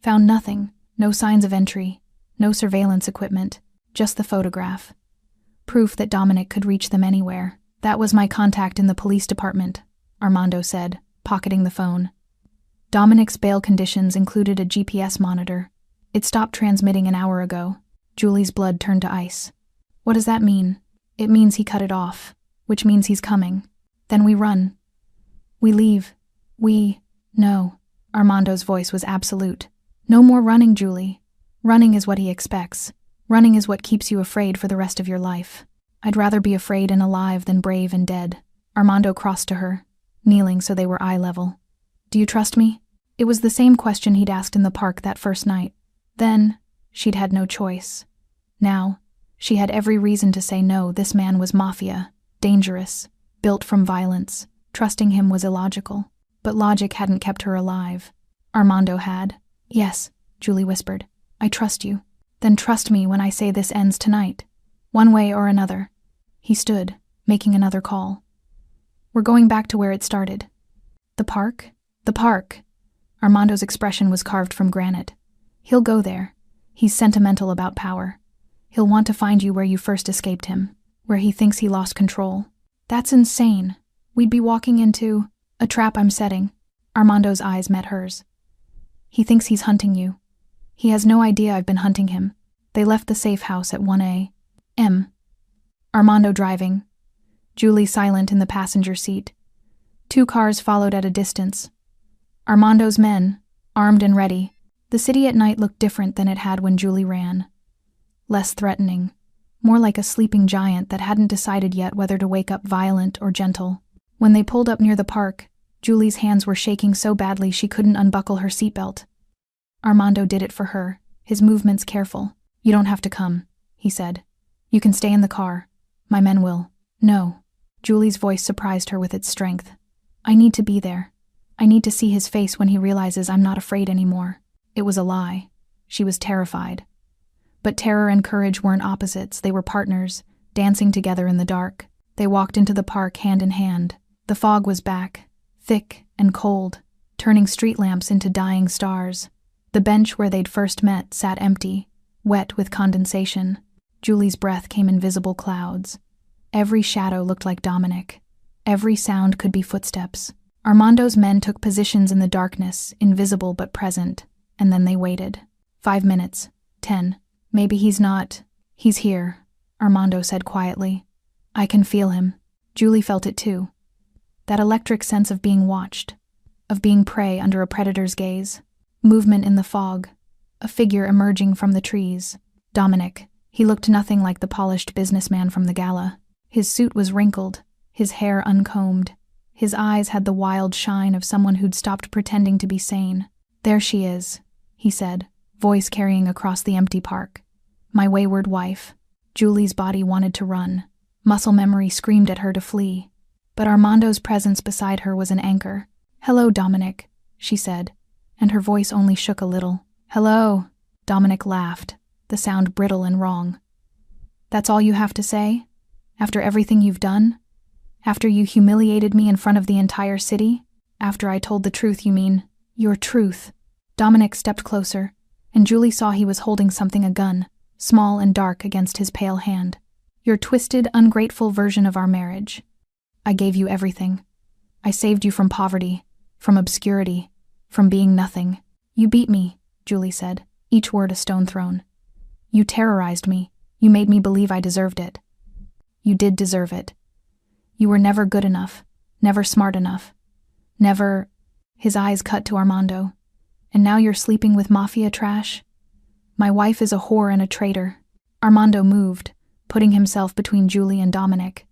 Found nothing, no signs of entry, no surveillance equipment, just the photograph. Proof that Dominic could reach them anywhere. That was my contact in the police department, Armando said, pocketing the phone. Dominic's bail conditions included a GPS monitor. It stopped transmitting an hour ago. Julie's blood turned to ice. What does that mean? It means he cut it off, which means he's coming. Then we run. We leave. No. Armando's voice was absolute. No more running, Julie. Running is what he expects. Running is what keeps you afraid for the rest of your life. I'd rather be afraid and alive than brave and dead. Armando crossed to her, kneeling so they were eye level. Do you trust me? It was the same question he'd asked in the park that first night. Then, she'd had no choice. Now, she had every reason to say no. This man was Mafia, dangerous, built from violence. Trusting him was illogical. But logic hadn't kept her alive. Armando had. Yes, Julie whispered. I trust you. Then trust me when I say this ends tonight. One way or another. He stood, making another call. We're going back to where it started. The park? The park. Armando's expression was carved from granite. He'll go there. He's sentimental about power. He'll want to find you where you first escaped him, where he thinks he lost control. That's insane. We'd be walking into a trap I'm setting. Armando's eyes met hers. He thinks he's hunting you. He has no idea I've been hunting him. They left the safe house at 1 a.m. Armando driving. Julie silent in the passenger seat. 2 cars followed at a distance. Armando's men, armed and ready. The city at night looked different than it had when Julie ran. Less threatening. More like a sleeping giant that hadn't decided yet whether to wake up violent or gentle. When they pulled up near the park, Julie's hands were shaking so badly she couldn't unbuckle her seatbelt. Armando did it for her, his movements careful. You don't have to come, he said. You can stay in the car. My men will. No. Julie's voice surprised her with its strength. I need to be there. I need to see his face when he realizes I'm not afraid anymore. It was a lie. She was terrified. But terror and courage weren't opposites, they were partners, dancing together in the dark. They walked into the park hand in hand. The fog was back, thick and cold, turning street lamps into dying stars. The bench where they'd first met sat empty, wet with condensation. Julie's breath came in visible clouds. Every shadow looked like Dominic. Every sound could be footsteps. Armando's men took positions in the darkness, invisible but present, and then they waited. 5 minutes. 10. Maybe he's not. He's here, Armando said quietly. I can feel him. Julie felt it too. That electric sense of being watched, of being prey under a predator's gaze. Movement in the fog, a figure emerging from the trees. Dominic. He looked nothing like the polished businessman from the gala. His suit was wrinkled, his hair uncombed. His eyes had the wild shine of someone who'd stopped pretending to be sane. There she is, he said, voice carrying across the empty park. My wayward wife. Julie's body wanted to run. Muscle memory screamed at her to flee. But Armando's presence beside her was an anchor. Hello, Dominic, she said, and her voice only shook a little. Hello, Dominic laughed, the sound brittle and wrong. That's all you have to say? After everything you've done? After you humiliated me in front of the entire city? After I told the truth, you mean? Your truth. Dominic stepped closer, and Julie saw he was holding something, a gun, small and dark against his pale hand. Your twisted, ungrateful version of our marriage. I gave you everything. I saved you from poverty, from obscurity, from being nothing. You beat me, Julie said, each word a stone thrown. You terrorized me. You made me believe I deserved it. You did deserve it. You were never good enough, never smart enough, never... His eyes cut to Armando. And now you're sleeping with Mafia trash? My wife is a whore and a traitor. Armando moved, putting himself between Julie and Dominic.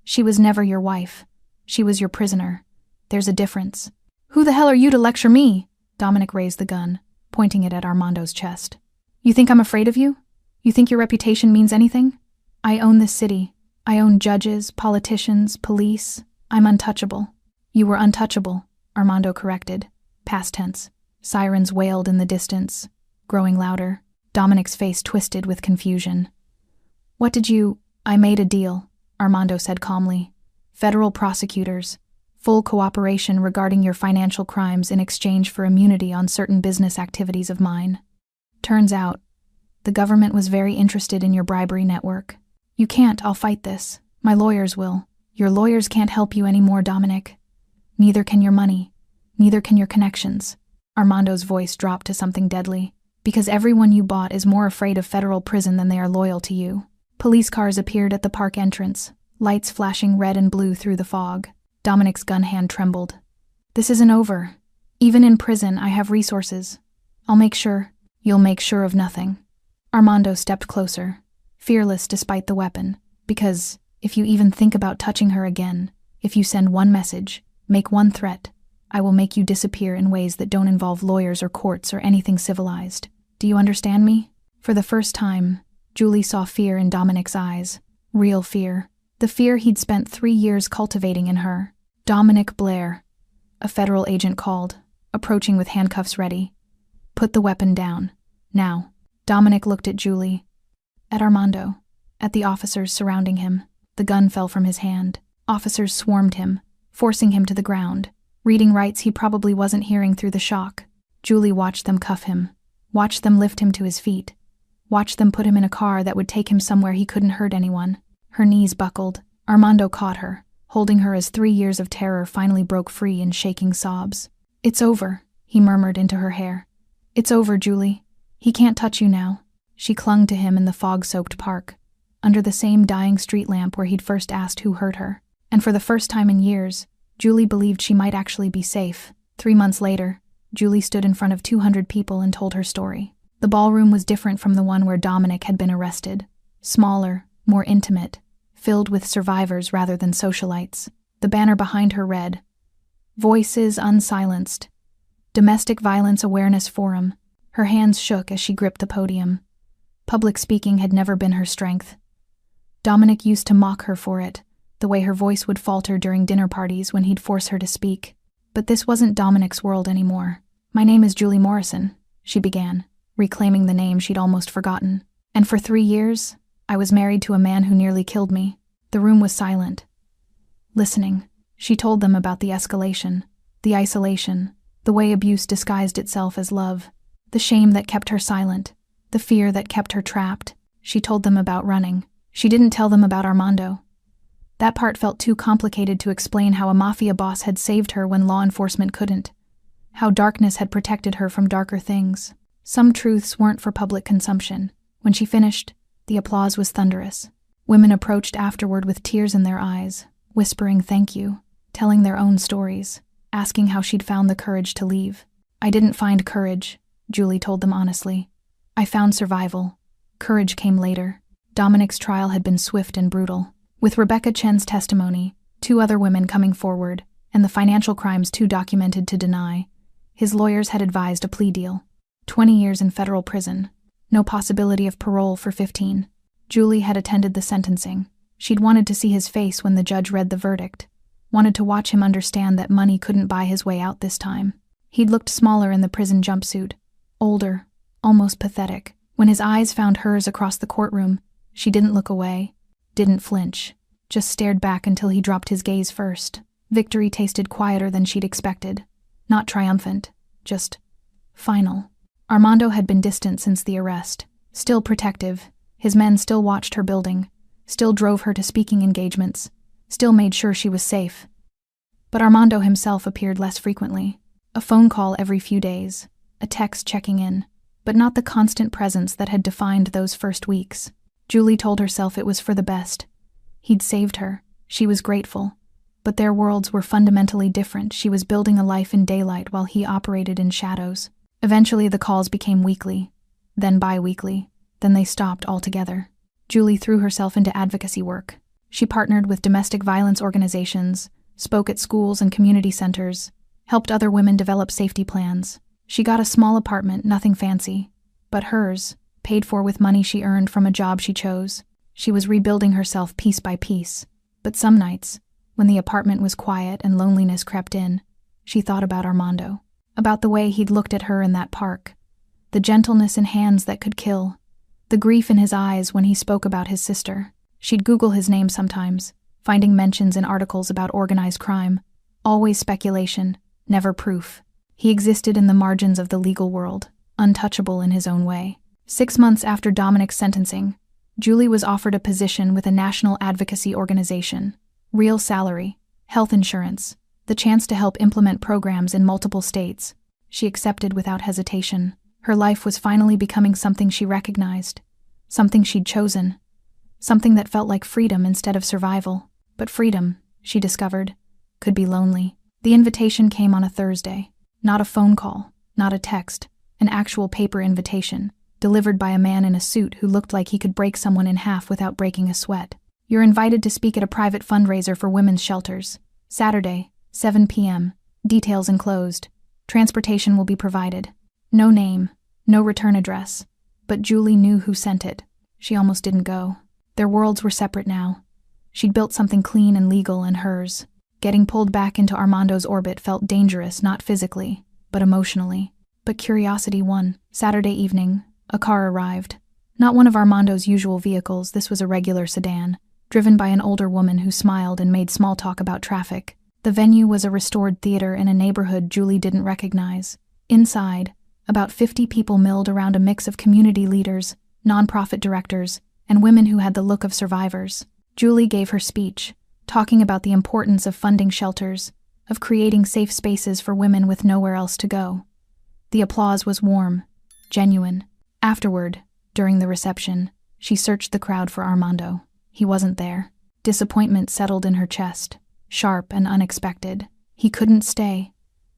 She was never your wife. She was your prisoner. There's a difference. Who the hell are you to lecture me? Dominic raised the gun, pointing it at Armando's chest. You think I'm afraid of you? You think your reputation means anything? I own this city. I own judges, politicians, police. I'm untouchable. You were untouchable, Armando corrected. Past tense. Sirens wailed in the distance, growing louder. Dominic's face twisted with confusion. What did you... I made a deal, Armando said calmly. Federal prosecutors. Full cooperation regarding your financial crimes in exchange for immunity on certain business activities of mine. Turns out, the government was very interested in your bribery network. You can't, I'll fight this. My lawyers will. Your lawyers can't help you anymore, Dominic. Neither can your money. Neither can your connections. Armando's voice dropped to something deadly. Because everyone you bought is more afraid of federal prison than they are loyal to you. Police cars appeared at the park entrance, lights flashing red and blue through the fog. Dominic's gun hand trembled. This isn't over. Even in prison, I have resources. I'll make sure. You'll make sure of nothing. Armando stepped closer, fearless despite the weapon, because if you even think about touching her again, if you send one message, make one threat, I will make you disappear in ways that don't involve lawyers or courts or anything civilized. Do you understand me? For the first time, Julie saw fear in Dominic's eyes. Real fear. The fear he'd spent 3 years cultivating in her. Dominic Blair. A federal agent called, approaching with handcuffs ready. Put the weapon down. Now. Dominic looked at Julie. At Armando. At the officers surrounding him. The gun fell from his hand. Officers swarmed him, forcing him to the ground, reading rights he probably wasn't hearing through the shock. Julie watched them cuff him. Watched them lift him to his feet. Watched them put him in a car that would take him somewhere he couldn't hurt anyone. Her knees buckled. Armando caught her, holding her as 3 years of terror finally broke free in shaking sobs. It's over, he murmured into her hair. It's over, Julie. He can't touch you now. She clung to him in the fog-soaked park, under the same dying street lamp where he'd first asked who hurt her. And for the first time in years, Julie believed she might actually be safe. 3 months later, Julie stood in front of 200 people and told her story. The ballroom was different from the one where Dominic had been arrested. Smaller, more intimate, filled with survivors rather than socialites. The banner behind her read, Voices Unsilenced. Domestic Violence Awareness Forum. Her hands shook as she gripped the podium. Public speaking had never been her strength. Dominic used to mock her for it, the way her voice would falter during dinner parties when he'd force her to speak. But this wasn't Dominic's world anymore. My name is Julie Morrison, she began, reclaiming the name she'd almost forgotten. And for 3 years, I was married to a man who nearly killed me. The room was silent. Listening, she told them about the escalation, the isolation, the way abuse disguised itself as love, the shame that kept her silent, the fear that kept her trapped. She told them about running. She didn't tell them about Armando. That part felt too complicated to explain. How a mafia boss had saved her when law enforcement couldn't. How darkness had protected her from darker things. Some truths weren't for public consumption. When she finished, the applause was thunderous. Women approached afterward with tears in their eyes, whispering thank you, telling their own stories, asking how she'd found the courage to leave. I didn't find courage, Julie told them honestly. I found survival. Courage came later. Dominic's trial had been swift and brutal. With Rebecca Chen's testimony, 2 other women coming forward, and the financial crimes too documented to deny, his lawyers had advised a plea deal. 20 years in federal prison. No possibility of parole for 15. Julie had attended the sentencing. She'd wanted to see his face when the judge read the verdict. Wanted to watch him understand that money couldn't buy his way out this time. He'd looked smaller in the prison jumpsuit. Older. Almost pathetic. When his eyes found hers across the courtroom, she didn't look away. Didn't flinch. Just stared back until he dropped his gaze first. Victory tasted quieter than she'd expected. Not triumphant. Just final. Armando had been distant since the arrest. Still protective. His men still watched her building. Still drove her to speaking engagements. Still made sure she was safe. But Armando himself appeared less frequently. A phone call every few days. A text checking in. But not the constant presence that had defined those first weeks. Julie told herself it was for the best. He'd saved her. She was grateful. But their worlds were fundamentally different. She was building a life in daylight while he operated in shadows. Eventually the calls became weekly, then bi-weekly, then they stopped altogether. Julie threw herself into advocacy work. She partnered with domestic violence organizations, spoke at schools and community centers, helped other women develop safety plans. She got a small apartment, nothing fancy, but hers, paid for with money she earned from a job she chose. She was rebuilding herself piece by piece. But some nights, when the apartment was quiet and loneliness crept in, she thought about Armando. About the way he'd looked at her in that park. The gentleness in hands that could kill. The grief in his eyes when he spoke about his sister. She'd Google his name sometimes, finding mentions in articles about organized crime. Always speculation, never proof. He existed in the margins of the legal world, untouchable in his own way. 6 months after Dominic's sentencing, Julie was offered a position with a national advocacy organization. Real salary, health insurance, the chance to help implement programs in multiple states. She accepted without hesitation. Her life was finally becoming something she recognized. Something she'd chosen. Something that felt like freedom instead of survival. But freedom, she discovered, could be lonely. The invitation came on a Thursday. Not a phone call, not a text, an actual paper invitation, delivered by a man in a suit who looked like he could break someone in half without breaking a sweat. You're invited to speak at a private fundraiser for women's shelters. Saturday, 7 p.m. Details enclosed. Transportation will be provided. No name, no return address. But Julie knew who sent it. She almost didn't go. Their worlds were separate now. She'd built something clean and legal and hers. Getting pulled back into Armando's orbit felt dangerous, not physically, but emotionally. But curiosity won. Saturday evening, a car arrived. Not one of Armando's usual vehicles, this was a regular sedan, driven by an older woman who smiled and made small talk about traffic. The venue was a restored theater in a neighborhood Julie didn't recognize. Inside, about 50 people milled around a mix of community leaders, nonprofit directors, and women who had the look of survivors. Julie gave her speech, talking about the importance of funding shelters, of creating safe spaces for women with nowhere else to go. The applause was warm, genuine. Afterward, during the reception, she searched the crowd for Armando. He wasn't there. Disappointment settled in her chest, sharp and unexpected. He couldn't stay,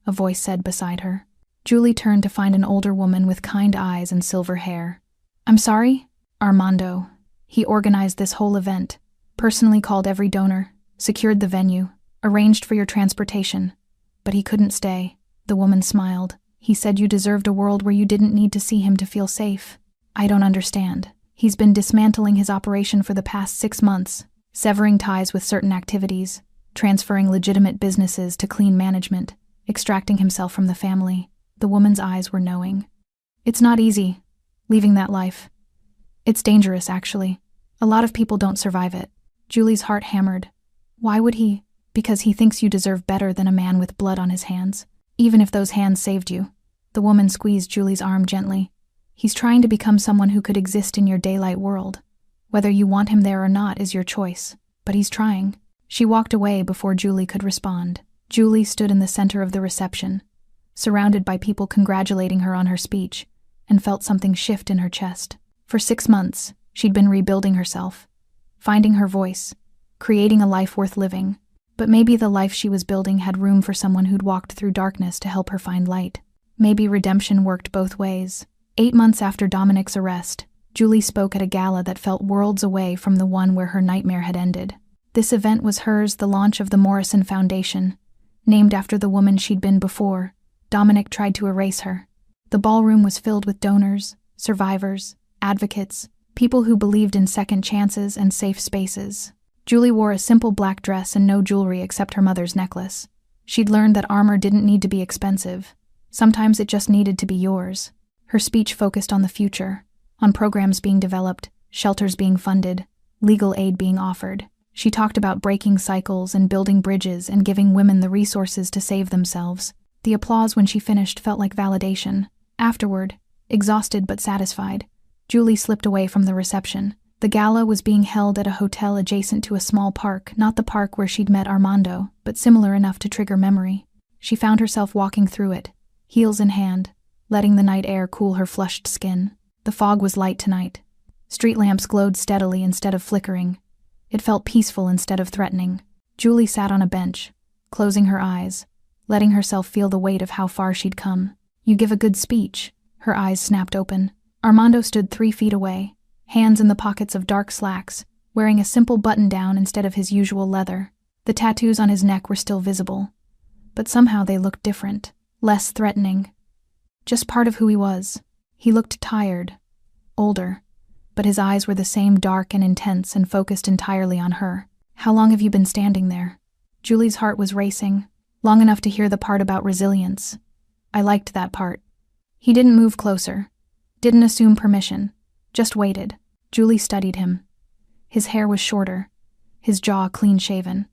a voice said beside her. Julie turned to find an older woman with kind eyes and silver hair. I'm sorry? Armando. He organized this whole event, personally called every donor, secured the venue, arranged for your transportation. But he couldn't stay. The woman smiled. He said you deserved a world where you didn't need to see him to feel safe. I don't understand. He's been dismantling his operation for the past 6 months, severing ties with certain activities, transferring legitimate businesses to clean management, extracting himself from the family. The woman's eyes were knowing. It's not easy, leaving that life. It's dangerous, actually. A lot of people don't survive it. Julie's heart hammered. Why would he? Because he thinks you deserve better than a man with blood on his hands. Even if those hands saved you. The woman squeezed Julie's arm gently. He's trying to become someone who could exist in your daylight world. Whether you want him there or not is your choice. But he's trying. She walked away before Julie could respond. Julie stood in the center of the reception, surrounded by people congratulating her on her speech, and felt something shift in her chest. For 6 months, she'd been rebuilding herself, finding her voice, creating a life worth living. But maybe the life she was building had room for someone who'd walked through darkness to help her find light. Maybe redemption worked both ways. 8 months after Dominic's arrest, Julie spoke at a gala that felt worlds away from the one where her nightmare had ended. This event was hers, the launch of the Morrison Foundation. Named after the woman she'd been before, Dominic tried to erase her. The ballroom was filled with donors, survivors, advocates, people who believed in second chances and safe spaces. Julie wore a simple black dress and no jewelry except her mother's necklace. She'd learned that armor didn't need to be expensive. Sometimes it just needed to be yours. Her speech focused on the future, on programs being developed, shelters being funded, legal aid being offered. She talked about breaking cycles and building bridges and giving women the resources to save themselves. The applause when she finished felt like validation. Afterward, exhausted but satisfied, Julie slipped away from the reception. The gala was being held at a hotel adjacent to a small park, not the park where she'd met Armando, but similar enough to trigger memory. She found herself walking through it, heels in hand, letting the night air cool her flushed skin. The fog was light tonight. Street lamps glowed steadily instead of flickering. It felt peaceful instead of threatening. Julie sat on a bench, closing her eyes, letting herself feel the weight of how far she'd come. You give a good speech. Her eyes snapped open. Armando stood 3 feet away, hands in the pockets of dark slacks, wearing a simple button-down instead of his usual leather. The tattoos on his neck were still visible, but somehow they looked different, less threatening. Just part of who he was. He looked tired, older, but his eyes were the same, dark and intense and focused entirely on her. How long have you been standing there? Julie's heart was racing, long enough to hear the part about resilience. I liked that part. He didn't move closer, didn't assume permission, just waited. Julie studied him. His hair was shorter, his jaw clean-shaven.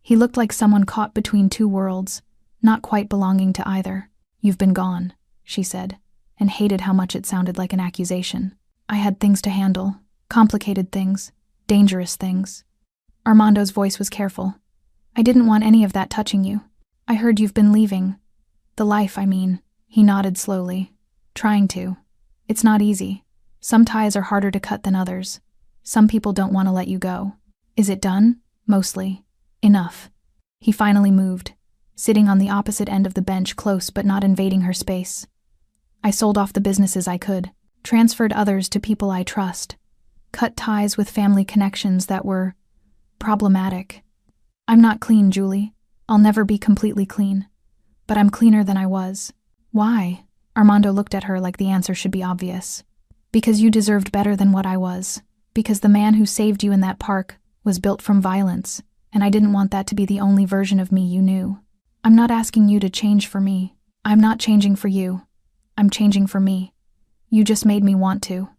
He looked like someone caught between 2 worlds, not quite belonging to either. You've been gone, she said, and hated how much it sounded like an accusation. I had things to handle, complicated things, dangerous things. Armando's voice was careful. I didn't want any of that touching you. I heard you've been leaving. The life, I mean. He nodded slowly. Trying to. It's not easy. Some ties are harder to cut than others. Some people don't want to let you go. Is it done? Mostly. Enough. He finally moved, sitting on the opposite end of the bench, close but not invading her space. I sold off the businesses I could, transferred others to people I trust, cut ties with family connections that were problematic. I'm not clean, Julie. I'll never be completely clean. But I'm cleaner than I was. Why? Armando looked at her like the answer should be obvious. Because you deserved better than what I was. Because the man who saved you in that park was built from violence, and I didn't want that to be the only version of me you knew. I'm not asking you to change for me. I'm not changing for you. I'm changing for me. You just made me want to.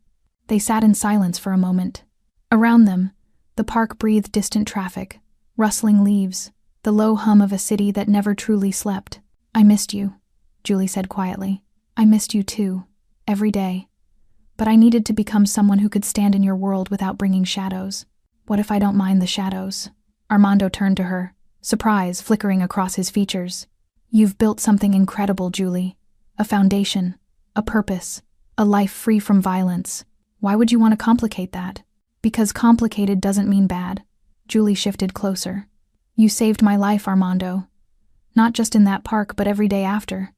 They sat in silence for a moment. Around them, the park breathed distant traffic, rustling leaves, the low hum of a city that never truly slept. I missed you, Julie said quietly. I missed you too, every day. But I needed to become someone who could stand in your world without bringing shadows. What if I don't mind the shadows? Armando turned to her, surprise flickering across his features. You've built something incredible, Julie. A foundation, a purpose, a life free from violence. Why would you want to complicate that? Because complicated doesn't mean bad. Julie shifted closer. You saved my life, Armando. Not just in that park, but every day after.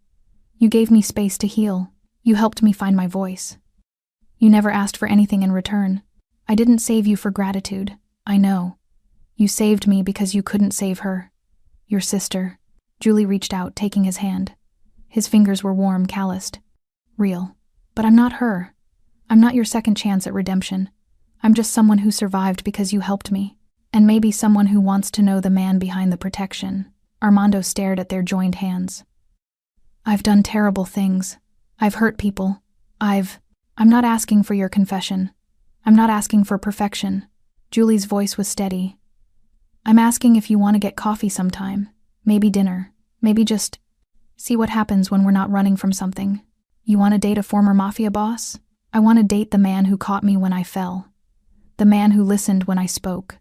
You gave me space to heal. You helped me find my voice. You never asked for anything in return. I didn't save you for gratitude. I know. You saved me because you couldn't save her. Your sister. Julie reached out, taking his hand. His fingers were warm, calloused. Real. But I'm not her. I'm not your second chance at redemption. I'm just someone who survived because you helped me. And maybe someone who wants to know the man behind the protection. Armando stared at their joined hands. I've done terrible things. I've hurt people. I'm not asking for your confession. I'm not asking for perfection. Julie's voice was steady. I'm asking if you want to get coffee sometime. Maybe dinner. Maybe just see what happens when we're not running from something. You want to date a former Mafia boss? I want to date the man who caught me when I fell. The man who listened when I spoke.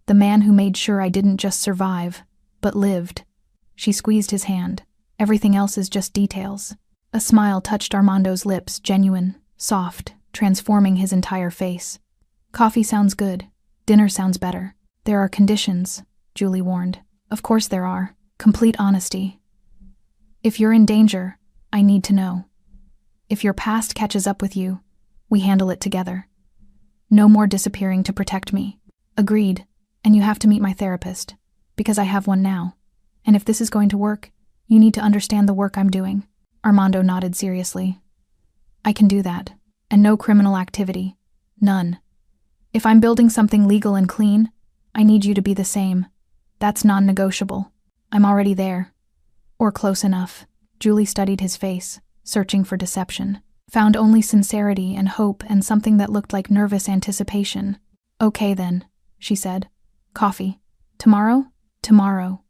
The man who made sure I didn't just survive, but lived. She squeezed his hand. Everything else is just details. A smile touched Armando's lips, genuine, soft, transforming his entire face. Coffee sounds good. Dinner sounds better. There are conditions, Julie warned. Of course there are. Complete honesty. If you're in danger, I need to know. If your past catches up with you, we handle it together. No more disappearing to protect me. Agreed. And you have to meet my therapist, because I have one now. And if this is going to work, you need to understand the work I'm doing. Armando nodded seriously. I can do that. And no criminal activity. None. If I'm building something legal and clean, I need you to be the same. That's non-negotiable. I'm already there. Or close enough. Julie studied his face, searching for deception. Found only sincerity and hope and something that looked like nervous anticipation. Okay then, she said. Coffee. Tomorrow? Tomorrow.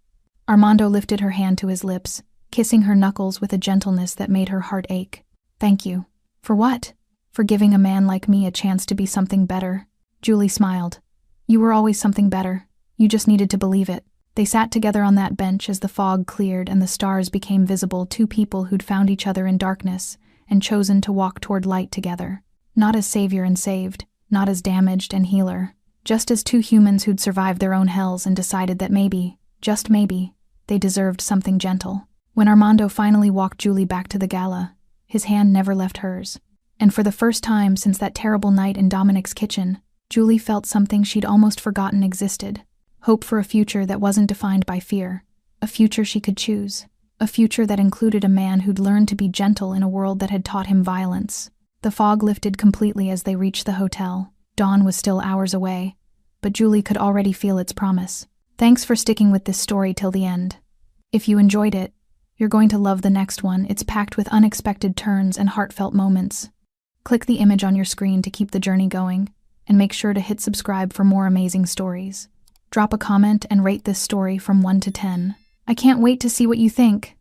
Armando lifted her hand to his lips, kissing her knuckles with a gentleness that made her heart ache. Thank you. For what? For giving a man like me a chance to be something better. Julie smiled. You were always something better. You just needed to believe it. They sat together on that bench as the fog cleared and the stars became visible, two people who'd found each other in darkness and chosen to walk toward light together. Not as savior and saved, not as damaged and healer. Just as two humans who'd survived their own hells and decided that maybe, just maybe, they deserved something gentle. When Armando finally walked Julie back to the gala, his hand never left hers. And for the first time since that terrible night in Dominic's kitchen, Julie felt something she'd almost forgotten existed. Hope for a future that wasn't defined by fear. A future she could choose. A future that included a man who'd learned to be gentle in a world that had taught him violence. The fog lifted completely as they reached the hotel. Dawn was still hours away, but Julie could already feel its promise. Thanks for sticking with this story till the end. If you enjoyed it, you're going to love the next one. It's packed with unexpected turns and heartfelt moments. Click the image on your screen to keep the journey going, and make sure to hit subscribe for more amazing stories. Drop a comment and rate this story from 1 to 10. I can't wait to see what you think.